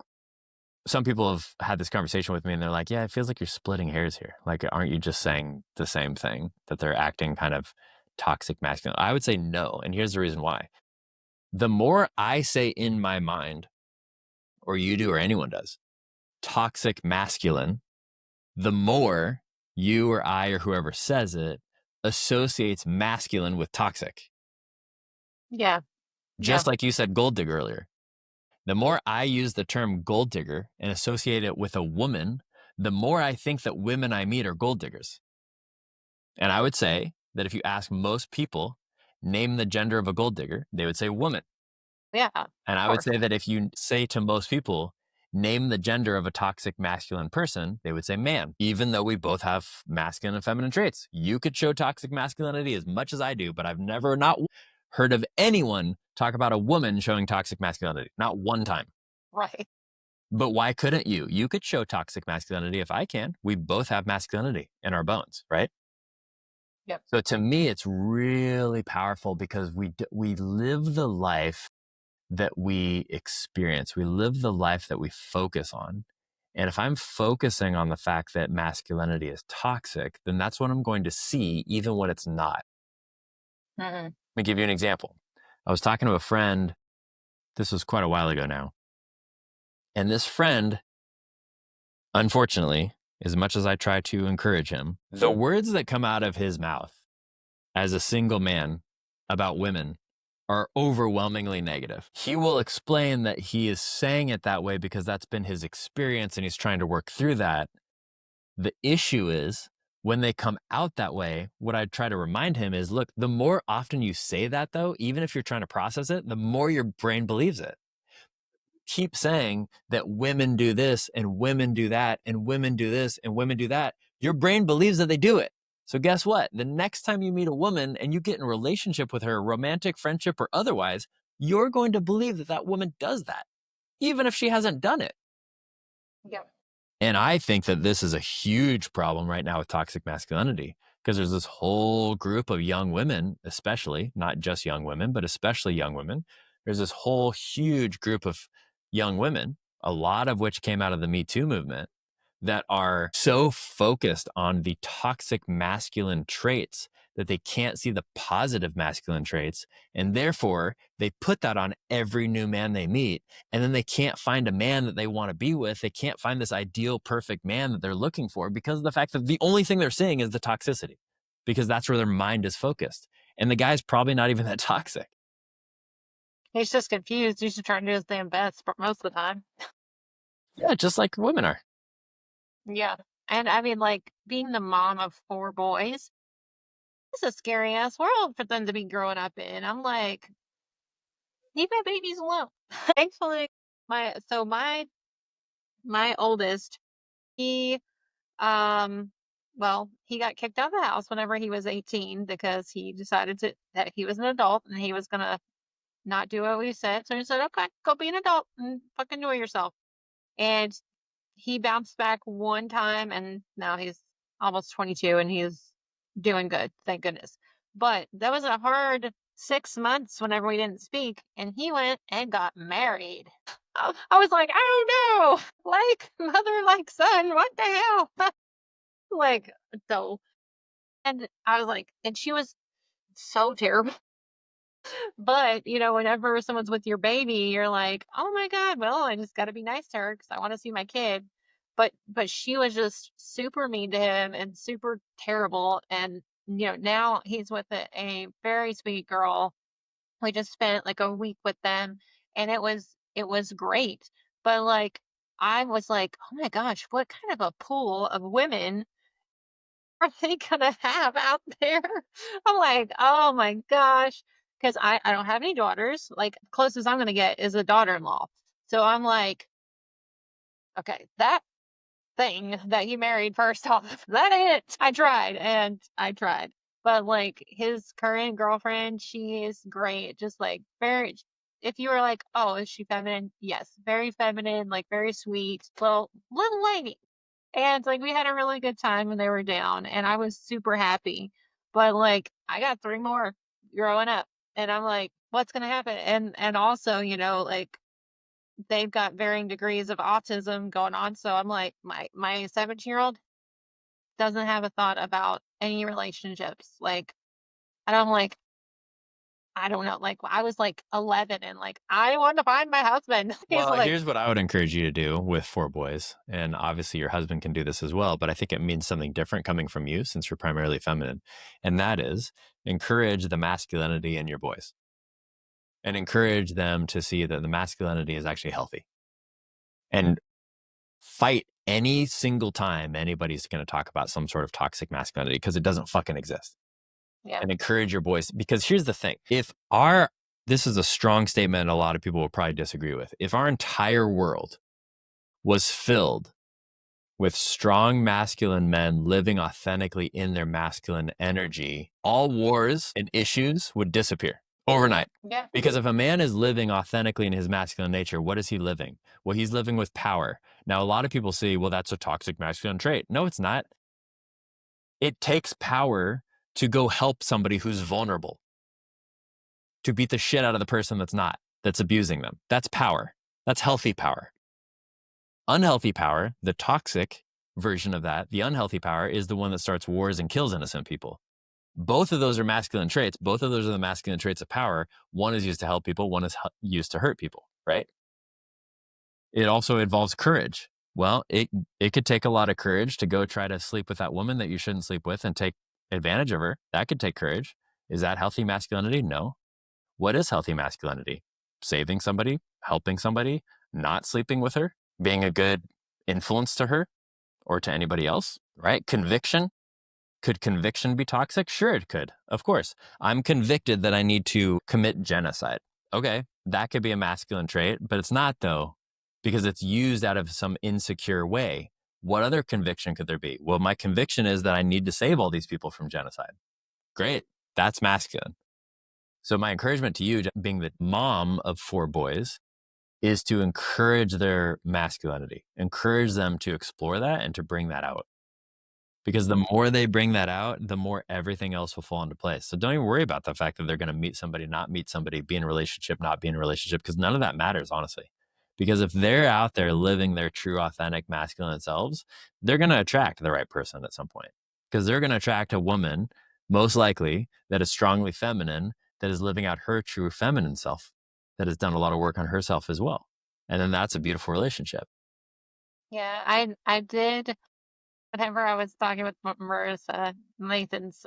some people have had this conversation with me and they're like, yeah, it feels like you're splitting hairs here. Like, aren't you just saying the same thing, that they're acting kind of toxic masculine? I would say no. And here's the reason why. The more I say in my mind, or you do, or anyone does, toxic masculine, the more you or I or whoever says it associates masculine with toxic. Yeah. Just like you said gold digger earlier. The more I use the term gold digger and associate it with a woman, the more I think that women I meet are gold diggers. And I would say that if you ask most people, name the gender of a gold digger, they would say woman. Yeah. And I would say that if you say to most people, name the gender of a toxic masculine person, they would say man, even though we both have masculine and feminine traits. You could show toxic masculinity as much as I do, but I've never not heard of anyone talk about a woman showing toxic masculinity. Not one time. Right. But why couldn't you? You could show toxic masculinity if I can. We both have masculinity in our bones, right? Yep. So to me, it's really powerful because we live the life that we experience. We live the life that we focus on. And if I'm focusing on the fact that masculinity is toxic, then that's what I'm going to see, even when it's not. Mm-hmm. Let me give you an example. I was talking to a friend. This was quite a while ago now. And this friend, unfortunately, as much as I try to encourage him, the words that come out of his mouth as a single man about women are overwhelmingly negative. He will explain that he is saying it that way because that's been his experience and he's trying to work through that. The issue is when they come out that way, what I try to remind him is, look, the more often you say that though, even if you're trying to process it, the more your brain believes it. Keep saying that women do this and women do that and women do this and women do that, your brain believes that they do it. So guess what? The next time you meet a woman and you get in a relationship with her, romantic, friendship, or otherwise, you're going to believe that that woman does that, even if she hasn't done it. Yep. And I think that this is a huge problem right now with toxic masculinity, because there's this whole group of young women, especially, not just young women, but especially young women. There's this whole huge group of young women, a lot of which came out of the Me Too movement, that are so focused on the toxic masculine traits that they can't see the positive masculine traits. And therefore, they put that on every new man they meet. And then they can't find a man that they want to be with. They can't find this ideal, perfect man that they're looking for because of the fact that the only thing they're seeing is the toxicity, because that's where their mind is focused. And the guy's probably not even that toxic. He's just confused. He's just trying to do his damn best most of the time. Yeah, just like women are. Yeah. And I mean, like, being the mom of 4 boys, it's a scary ass world for them to be growing up in. I'm like, leave my babies alone. Thankfully, my oldest, he he got kicked out of the house whenever he was 18 because he decided that he was an adult and he was gonna not do what we said. So he said, okay, go be an adult and fucking enjoy yourself. And he bounced back one time and now he's almost 22 and he's doing good, thank goodness. But that was a hard 6 months whenever we didn't speak, and he went and got married. I was like, "Oh, no. Like mother, like son. What the hell?" Like, so and I was like and she was so terrible. But, whenever someone's with your baby, you're like, "Oh my god, well, I just gotta be nice to her because I wanna see my kid." But she was just super mean to him and super terrible, and, now he's with a very sweet girl. We just spent, like, a week with them, and it was great. But, like, I was like, "Oh my gosh, what kind of a pool of women are they gonna have out there?" I'm like, "Oh my gosh," because I don't have any daughters. Like, closest I'm gonna get is a daughter-in-law. So I'm like, "Okay, that thing that you married first off, that ain't it." I tried and I tried. But like his current girlfriend, she is great. Just like very, if you were like, "Oh, is she feminine?" Yes, very feminine, like very sweet, little lady. And like we had a really good time when they were down, and I was super happy. But like I got three more growing up, and I'm like, what's gonna happen? And also, like they've got varying degrees of autism going on. So I'm like, my 17-year-old doesn't have a thought about any relationships. Like, and I'm like, I don't know. Like I was like 11, and like I want to find my husband. He's Well, like, here's what I would encourage you to do with four boys. And obviously, your husband can do this as well, but I think it means something different coming from you since you're primarily feminine. And that is encourage the masculinity in your boys and encourage them to see that the masculinity is actually healthy and fight any single time anybody's going to talk about some sort of toxic masculinity because it doesn't fucking exist. yeah, And encourage your boys because here's the thing. This is a strong statement a lot of people will probably disagree with. If our entire world was filled with strong masculine men living authentically in their masculine energy, all wars and issues would disappear overnight. yeah, Because if a man is living authentically in his masculine nature, what is he living? Well, he's living with power. Now, a lot of people say, well, that's a toxic masculine trait. No, it's not. It takes power to go help somebody who's vulnerable, to beat the shit out of the person that's abusing them. That's power. That's healthy power. Unhealthy power, the toxic version of that, the unhealthy power is the one that starts wars and kills innocent people. Both of those are masculine traits. Both of those are the masculine traits of power. One is used to help people, one is used to hurt people, right? It also involves courage. Well, it could take a lot of courage to go try to sleep with that woman that you shouldn't sleep with and take advantage of her. That could take courage. Is that healthy masculinity? No. What is healthy masculinity? Saving somebody, helping somebody, not sleeping with her, being a good influence to her or to anybody else, right? Conviction. Could conviction be toxic? Sure, it could. Of course. I'm convicted that I need to commit genocide. Okay, that could be a masculine trait, but it's not though, because it's used out of some insecure way. What other conviction could there be? Well, my conviction is that I need to save all these people from genocide. Great. That's masculine. So my encouragement to you, being the mom of four boys, is to encourage their masculinity, encourage them to explore that and to bring that out. Because the more they bring that out, the more everything else will fall into place. So don't even worry about the fact that they're going to meet somebody, not meet somebody, be in a relationship, not be in a relationship, because none of that matters, honestly. Because if they're out there living their true, authentic, masculine selves, they're going to attract the right person at some point. Because they're going to attract a woman, most likely, that is strongly feminine, that is living out her true feminine self, that has done a lot of work on herself as well. And then that's a beautiful relationship. yeah. I did. Whenever I was talking with Marissa, Nathan's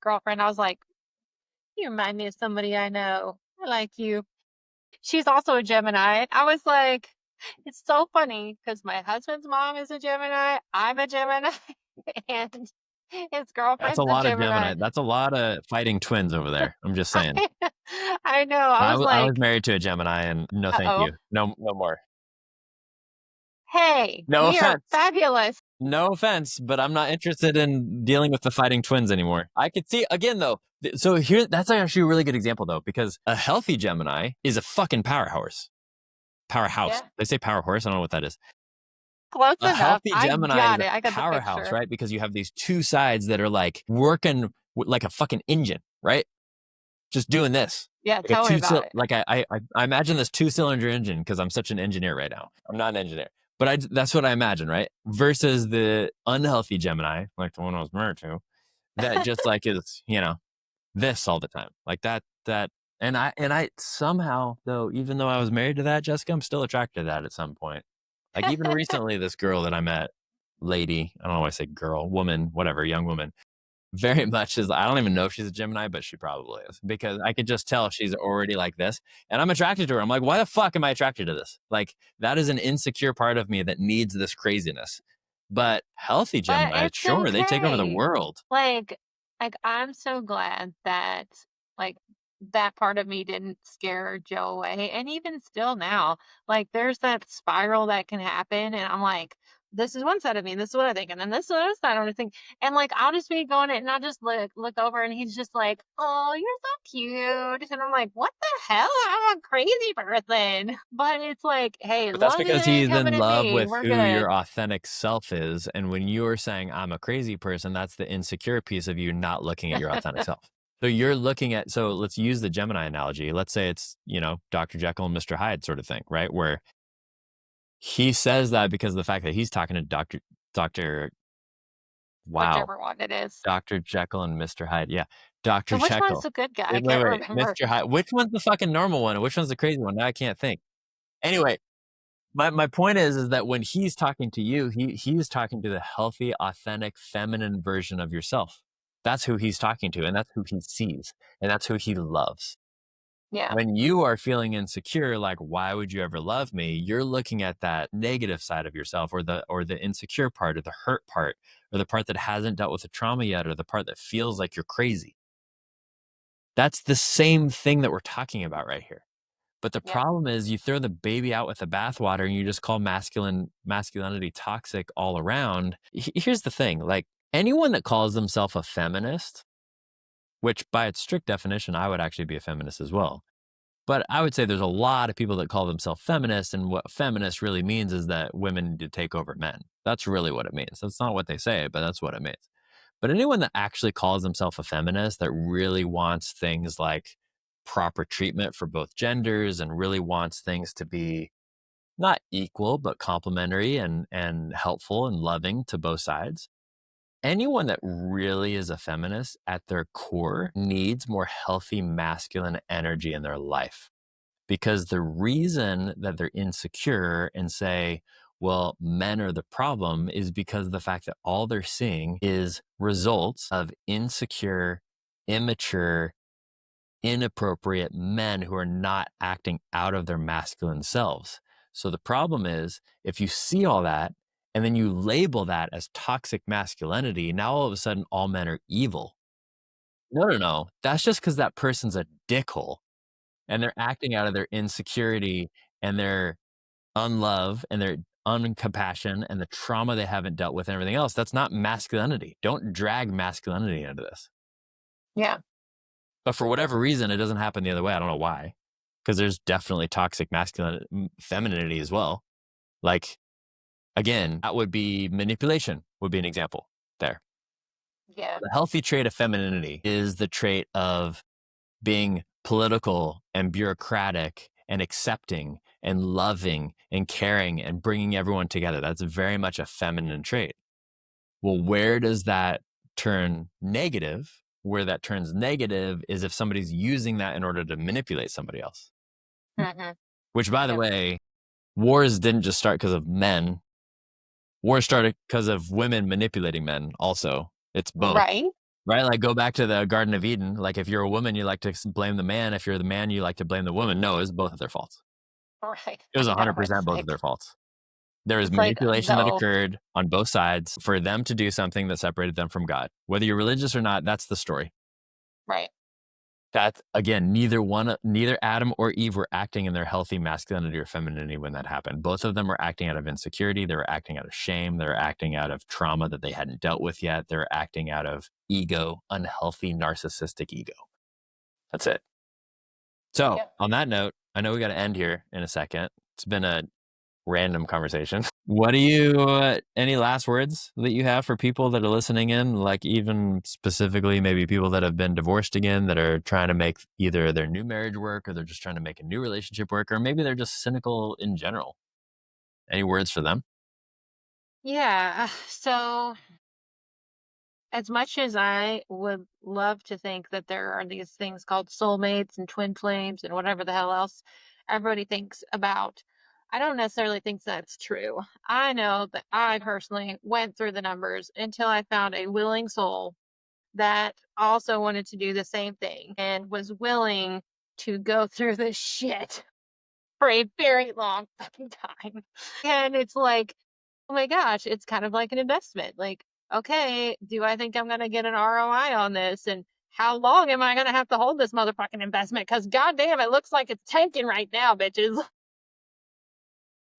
girlfriend, I was like, "You remind me of somebody I know. I like you." She's also a Gemini. I was like, it's so funny because my husband's mom is a Gemini. I'm a Gemini, and his That's a girlfriend's a lot of Gemini. Gemini. That's a lot of fighting twins over there. I'm just saying. I know. I was I was like, married to a Gemini, and no, thank uh-oh. you. No, no more. Hey, No we are offense. fabulous. No offense, but I'm not interested in dealing with the fighting twins anymore. I could see again though. So here, that's actually a really good example though, because a healthy Gemini is a fucking powerhouse. Powerhouse. Yeah. They say power horse. I don't know what that is. Close A enough. healthy I Gemini is got a it. I got the powerhouse, picture. right? Because you have these two sides that are like working like a fucking engine, right? Just doing this. Yeah, Like a tell me about it. like I imagine this 2-cylinder engine because I'm such an engineer right now. I'm not an engineer, but that's what I imagine, right? Versus the unhealthy Gemini, like the one I was married to, that just like is, this all the time. Like that and I somehow though, even though I was married to that, Jessica, I'm still attracted to that at some point. Like even recently, this girl that I met, lady, I don't know why I say girl, woman, whatever, young woman, very much is, I don't even know if she's a Gemini, but she probably is because I could just tell she's already like this. And I'm attracted to her. I'm like, why the fuck am I attracted to this? Like, that is an insecure part of me that needs this craziness. But healthy But Gemini, it's sure, they take over the okay. world. Like I'm so glad that like that part of me didn't scare Joe away. And even still now, like there's that spiral that can happen and I'm like, this is one side of me, this is what I think, and then this is the other side of me think. And like I'll just be going and I'll just look over and he's just like, oh, you're so cute. And I'm like, what the hell? I'm a crazy person. But it's like, hey, as But that's long as because it ain't he's coming in at love me, with we're who your good. authentic self is. And when you're saying, I'm a crazy person, that's the insecure piece of you not looking at your authentic self. So you're looking at, so let's use the Gemini analogy. Let's say it's, Dr. Jekyll and Mr. Hyde sort of thing, right? Where he says that because of the fact that he's talking to Dr. Wow, Whichever one it is. Dr. Jekyll and Mr. Hyde. Yeah, Dr. So which one's Jekyll. the good guy? I Wait, can't wait, remember. Mr. Hyde. Which one's the fucking normal one and which one's the crazy one? Now I can't think. Anyway, my point is that when he's talking to you, he's talking to the healthy, authentic, feminine version of yourself. That's who he's talking to, and that's who he sees, and that's who he loves. Yeah, When you are feeling insecure, like why would you ever love me? You're looking at that negative side of yourself, or the insecure part, or the hurt part, or the part that hasn't dealt with the trauma yet, or the part that feels like you're crazy. That's the same thing that we're talking about right here. But the yeah. problem is you throw the baby out with the bathwater and you just call masculinity toxic all around. Here's the thing, like anyone that calls themselves a feminist, which by its strict definition, I would actually be a feminist as well. But I would say there's a lot of people that call themselves feminists, and what feminist really means is that women need to take over men. That's really what it means. That's not what they say, but that's what it means. But anyone that actually calls themselves a feminist that really wants things like proper treatment for both genders and really wants things to be not equal, but complementary and helpful and loving to both sides. Anyone that really is a feminist at their core needs more healthy masculine energy in their life. Because the reason that they're insecure and say, well, men are the problem is because of the fact that all they're seeing is results of insecure, immature, inappropriate men who are not acting out of their masculine selves. So the problem is if you see all that and then you label that as toxic masculinity, now all of a sudden all men are evil. No, no, no. That's just because that person's a dickhole and they're acting out of their insecurity and their unlove and their uncompassion and the trauma they haven't dealt with and everything else. That's not masculinity. Don't drag masculinity into this. Yeah. But for whatever reason, it doesn't happen the other way. I don't know why. Because there's definitely toxic masculine femininity as well. Like, again, that would be manipulation, would be an example there. Yeah. The healthy trait of femininity is the trait of being political and bureaucratic and accepting and loving and caring and bringing everyone together. That's very much a feminine trait. Well, where does that turn negative? Where that turns negative is if somebody's using that in order to manipulate somebody else. Hmm. Which, by the Yeah. way, wars didn't just start because of men. Wars started because of women manipulating men also. It's both. Right. Right? Like go back to the Garden of Eden. Like if you're a woman, you like to blame the man. If you're the man, you like to blame the woman. No, it's both of their faults. Right. It I was know. 100% both of their faults. There was It's like manipulation that though. occurred on both sides for them to do something that separated them from God. Whether you're religious or not, that's the story. Right. That again, neither Adam or Eve were acting in their healthy masculinity or femininity when that happened. Both of them were acting out of insecurity. They were acting out of shame. They were acting out of trauma that they hadn't dealt with yet. They were acting out of ego, unhealthy, narcissistic ego. That's it. So Yeah. on that note, I know we got to end here in a second. It's been a random conversation. What do you, any last words that you have for people that are listening in? Like, even specifically, maybe people that have been divorced again, that are trying to make either their new marriage work, or they're just trying to make a new relationship work, or maybe they're just cynical in general. Any words for them? Yeah. So as much as I would love to think that there are these things called soulmates and twin flames and whatever the hell else everybody thinks about, I don't necessarily think that's true. I know that I personally went through the numbers until I found a willing soul that also wanted to do the same thing and was willing to go through this shit for a very long fucking time. And it's like, oh my gosh, it's kind of like an investment. Like, okay, do I think I'm going to get an ROI on this? And how long am I going to have to hold this motherfucking investment? Because goddamn, it looks like it's tanking right now, bitches.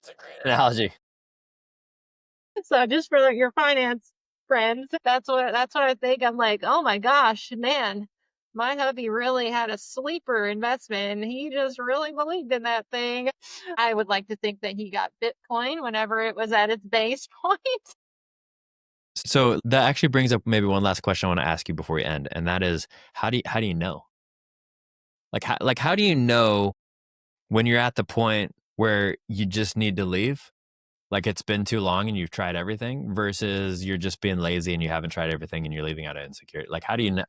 It's a great analogy. So just for your finance friends, that's what I think. I'm like, oh my gosh, man, my hubby really had a sleeper investment and he just really believed in that thing. I would like to think that he got Bitcoin whenever it was at its base point. So that actually brings up maybe one last question I want to ask you before we end, and that is, how do you know? How do you know when you're at the point where you just need to leave? Like, it's been too long and you've tried everything, versus you're just being lazy and you haven't tried everything and you're leaving out of insecurity. Like, how do you know?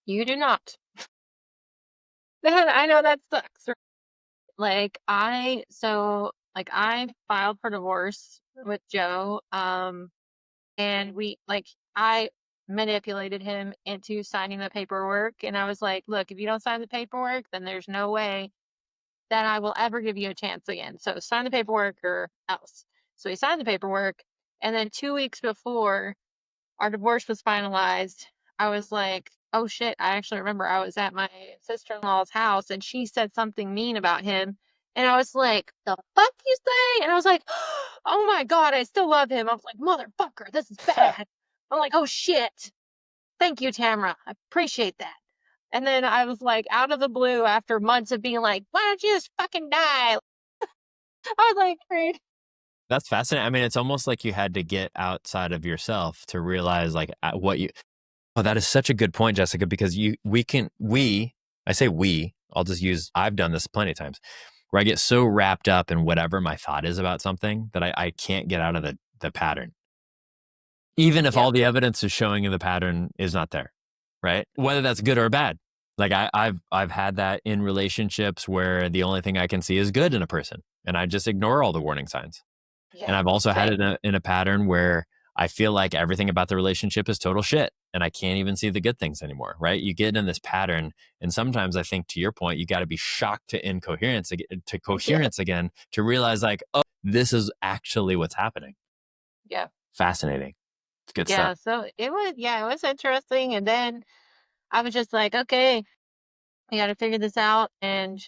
You do not. I know that sucks. I filed for divorce with Joe. And I manipulated him into signing the paperwork. And I was like, look, if you don't sign the paperwork, then there's no way that I will ever give you a chance again. So sign the paperwork or else. So he signed the paperwork. And then 2 weeks before our divorce was finalized, I was like, oh shit, I actually remember I was at my sister-in-law's house and she said something mean about him. And I was like, the fuck you say? And I was like, oh my God, I still love him. I was like, motherfucker, this is bad. I'm like, oh shit. Thank you, Tamara. I appreciate that. And then I was like, out of the blue, after months of being like, why don't you just fucking die? I was like, great. That's fascinating. I mean, it's almost like you had to get outside of yourself to realize, like, what you. Oh, that is such a good point, Jessica, because I say we, I'll just use, I've done this plenty of times, where I get so wrapped up in whatever my thought is about something that I can't get out of the pattern, even if Yep. all the evidence is showing the pattern is not there, right? Whether that's good or bad. Like, I've had that in relationships where the only thing I can see is good in a person, and I just ignore all the warning signs. And Yeah. I've also had Same. it in a pattern where I feel like everything about the relationship is total shit and I can't even see the good things anymore, right? You get in this pattern. And sometimes I think, to your point, you got to be shocked to incoherence, to Yeah. coherence again, to realize, like, oh, this is actually what's happening. Yeah. Fascinating. It's good stuff. Yeah. So it was interesting. And then I was just like, okay, we got to figure this out. And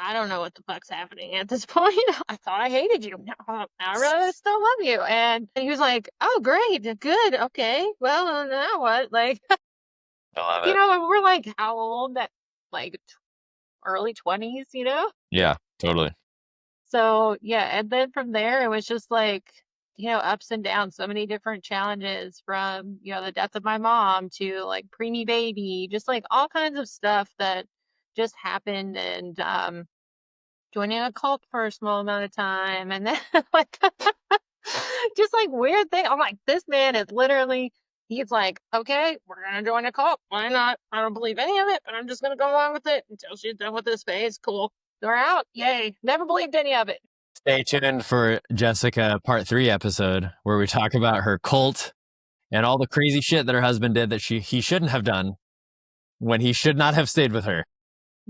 I don't know what the fuck's happening at this point. I thought I hated you. Now I really still love you. And he was like, oh, great. Good. Okay. Well, now what? Like, I love it. and we're like, how old? That like early 20s, Yeah, totally. So, yeah. And then from there, it was just like, ups and downs, so many different challenges from, the death of my mom to like preemie baby, just like all kinds of stuff that just happened. And, joining a cult for a small amount of time and then like just like weird thing. I'm like, this man is literally he's like, okay, we're gonna join a cult. Why not? I don't believe any of it, but I'm just gonna go along with it until she's done with this phase. Cool. We're out. Yay. Never believed any of it. Stay tuned for Jessica part 3 episode, where we talk about her cult and all the crazy shit that her husband did that he shouldn't have done, when he should not have stayed with her.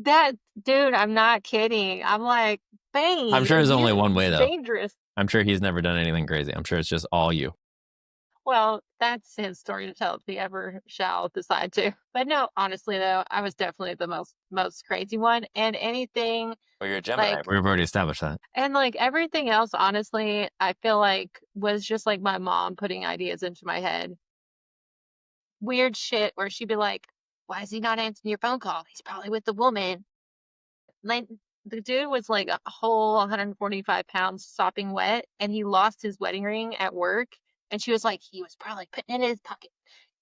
That dude, I'm not kidding. I'm like, I'm babe, sure there's only one way, he's though. dangerous. I'm sure he's never done anything crazy. I'm sure it's just all you. Well, that's his story to tell if he ever shall decide to. But no, honestly though, I was definitely the most crazy one. And anything Well, you're a Gemini. like We've already established that. and like everything else, honestly, I feel like was just like my mom putting ideas into my head. Weird shit where she'd be like, why is he not answering your phone call? He's probably with the woman. Like the dude was like a whole 145 pounds sopping wet, and he lost his wedding ring at work. And she was like, he was probably putting it in his pocket,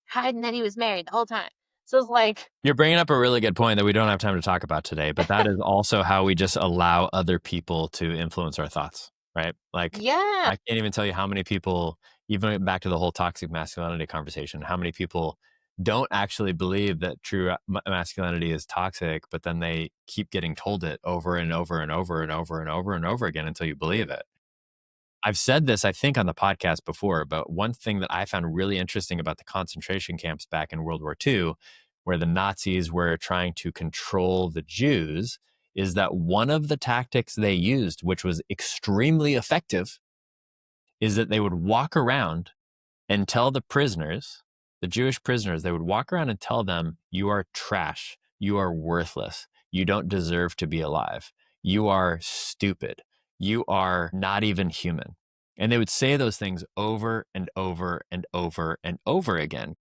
hiding that he was married the whole time. So it's like, You're bringing up a really good point that we don't have time to talk about today, but that is also how we just allow other people to influence our thoughts, right? Like, yeah, I can't even tell you how many people, even back to the whole toxic masculinity conversation, how many people don't actually believe that true masculinity is toxic, but then they keep getting told it over and over and over and over and over and over again until you believe it. I've said this, I think, on the podcast before, but one thing that I found really interesting about the concentration camps back in World War II, where the Nazis were trying to control the Jews, is that one of the tactics they used, which was extremely effective, is that they would walk around and tell the prisoners, the Jewish prisoners, they would walk around and tell them, you are trash. You are worthless. You don't deserve to be alive. You are stupid. You are not even human. And they would say those things over and over and over and over again.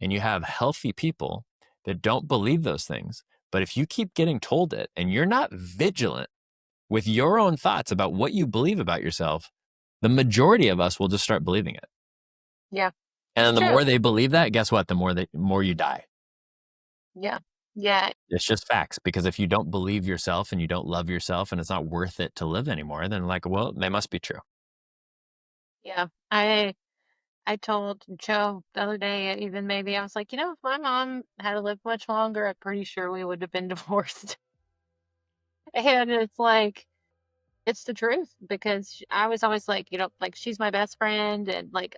And you have healthy people that don't believe those things. But if you keep getting told it and you're not vigilant with your own thoughts about what you believe about yourself, the majority of us will just start believing it. yeah, And the true. more they believe that, guess what? The more you die. Yeah, yeah, It's just facts. Because if you don't believe yourself and you don't love yourself and it's not worth it to live anymore, then like, well, they must be true. yeah. I told Joe the other day, even maybe I was like, you know, if my mom had lived much longer, I'm pretty sure we would have been divorced. And it's like, it's the truth because I was always like, you know, like she's my best friend, and like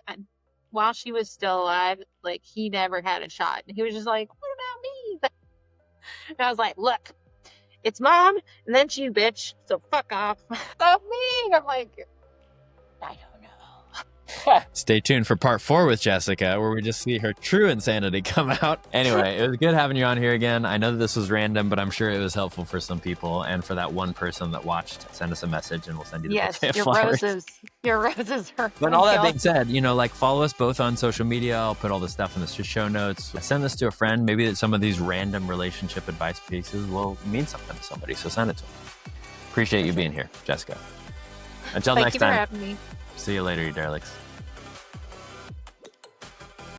while she was still alive, like he never had a shot. And he was just like, what about me? And I was like, look, it's mom, and then you, bitch. So fuck off. Stop me. I'm like, I don't know. Stay tuned for part 4 with Jessica, where we just see her true insanity come out. Anyway, it was good having you on here again. I know that this was random, but I'm sure it was helpful for some people. And for that one person that watched, send us a message and we'll send you the Yes, bouquet of your flowers. roses are. But all that being said, you know, like follow us both on social media. I'll put all the stuff in the show notes. Send this to a friend. Maybe that some of these random relationship advice pieces will mean something to somebody. So send it to them. Appreciate you being here, Jessica. Until Thank next you for time. having me. See you later, you derelicts.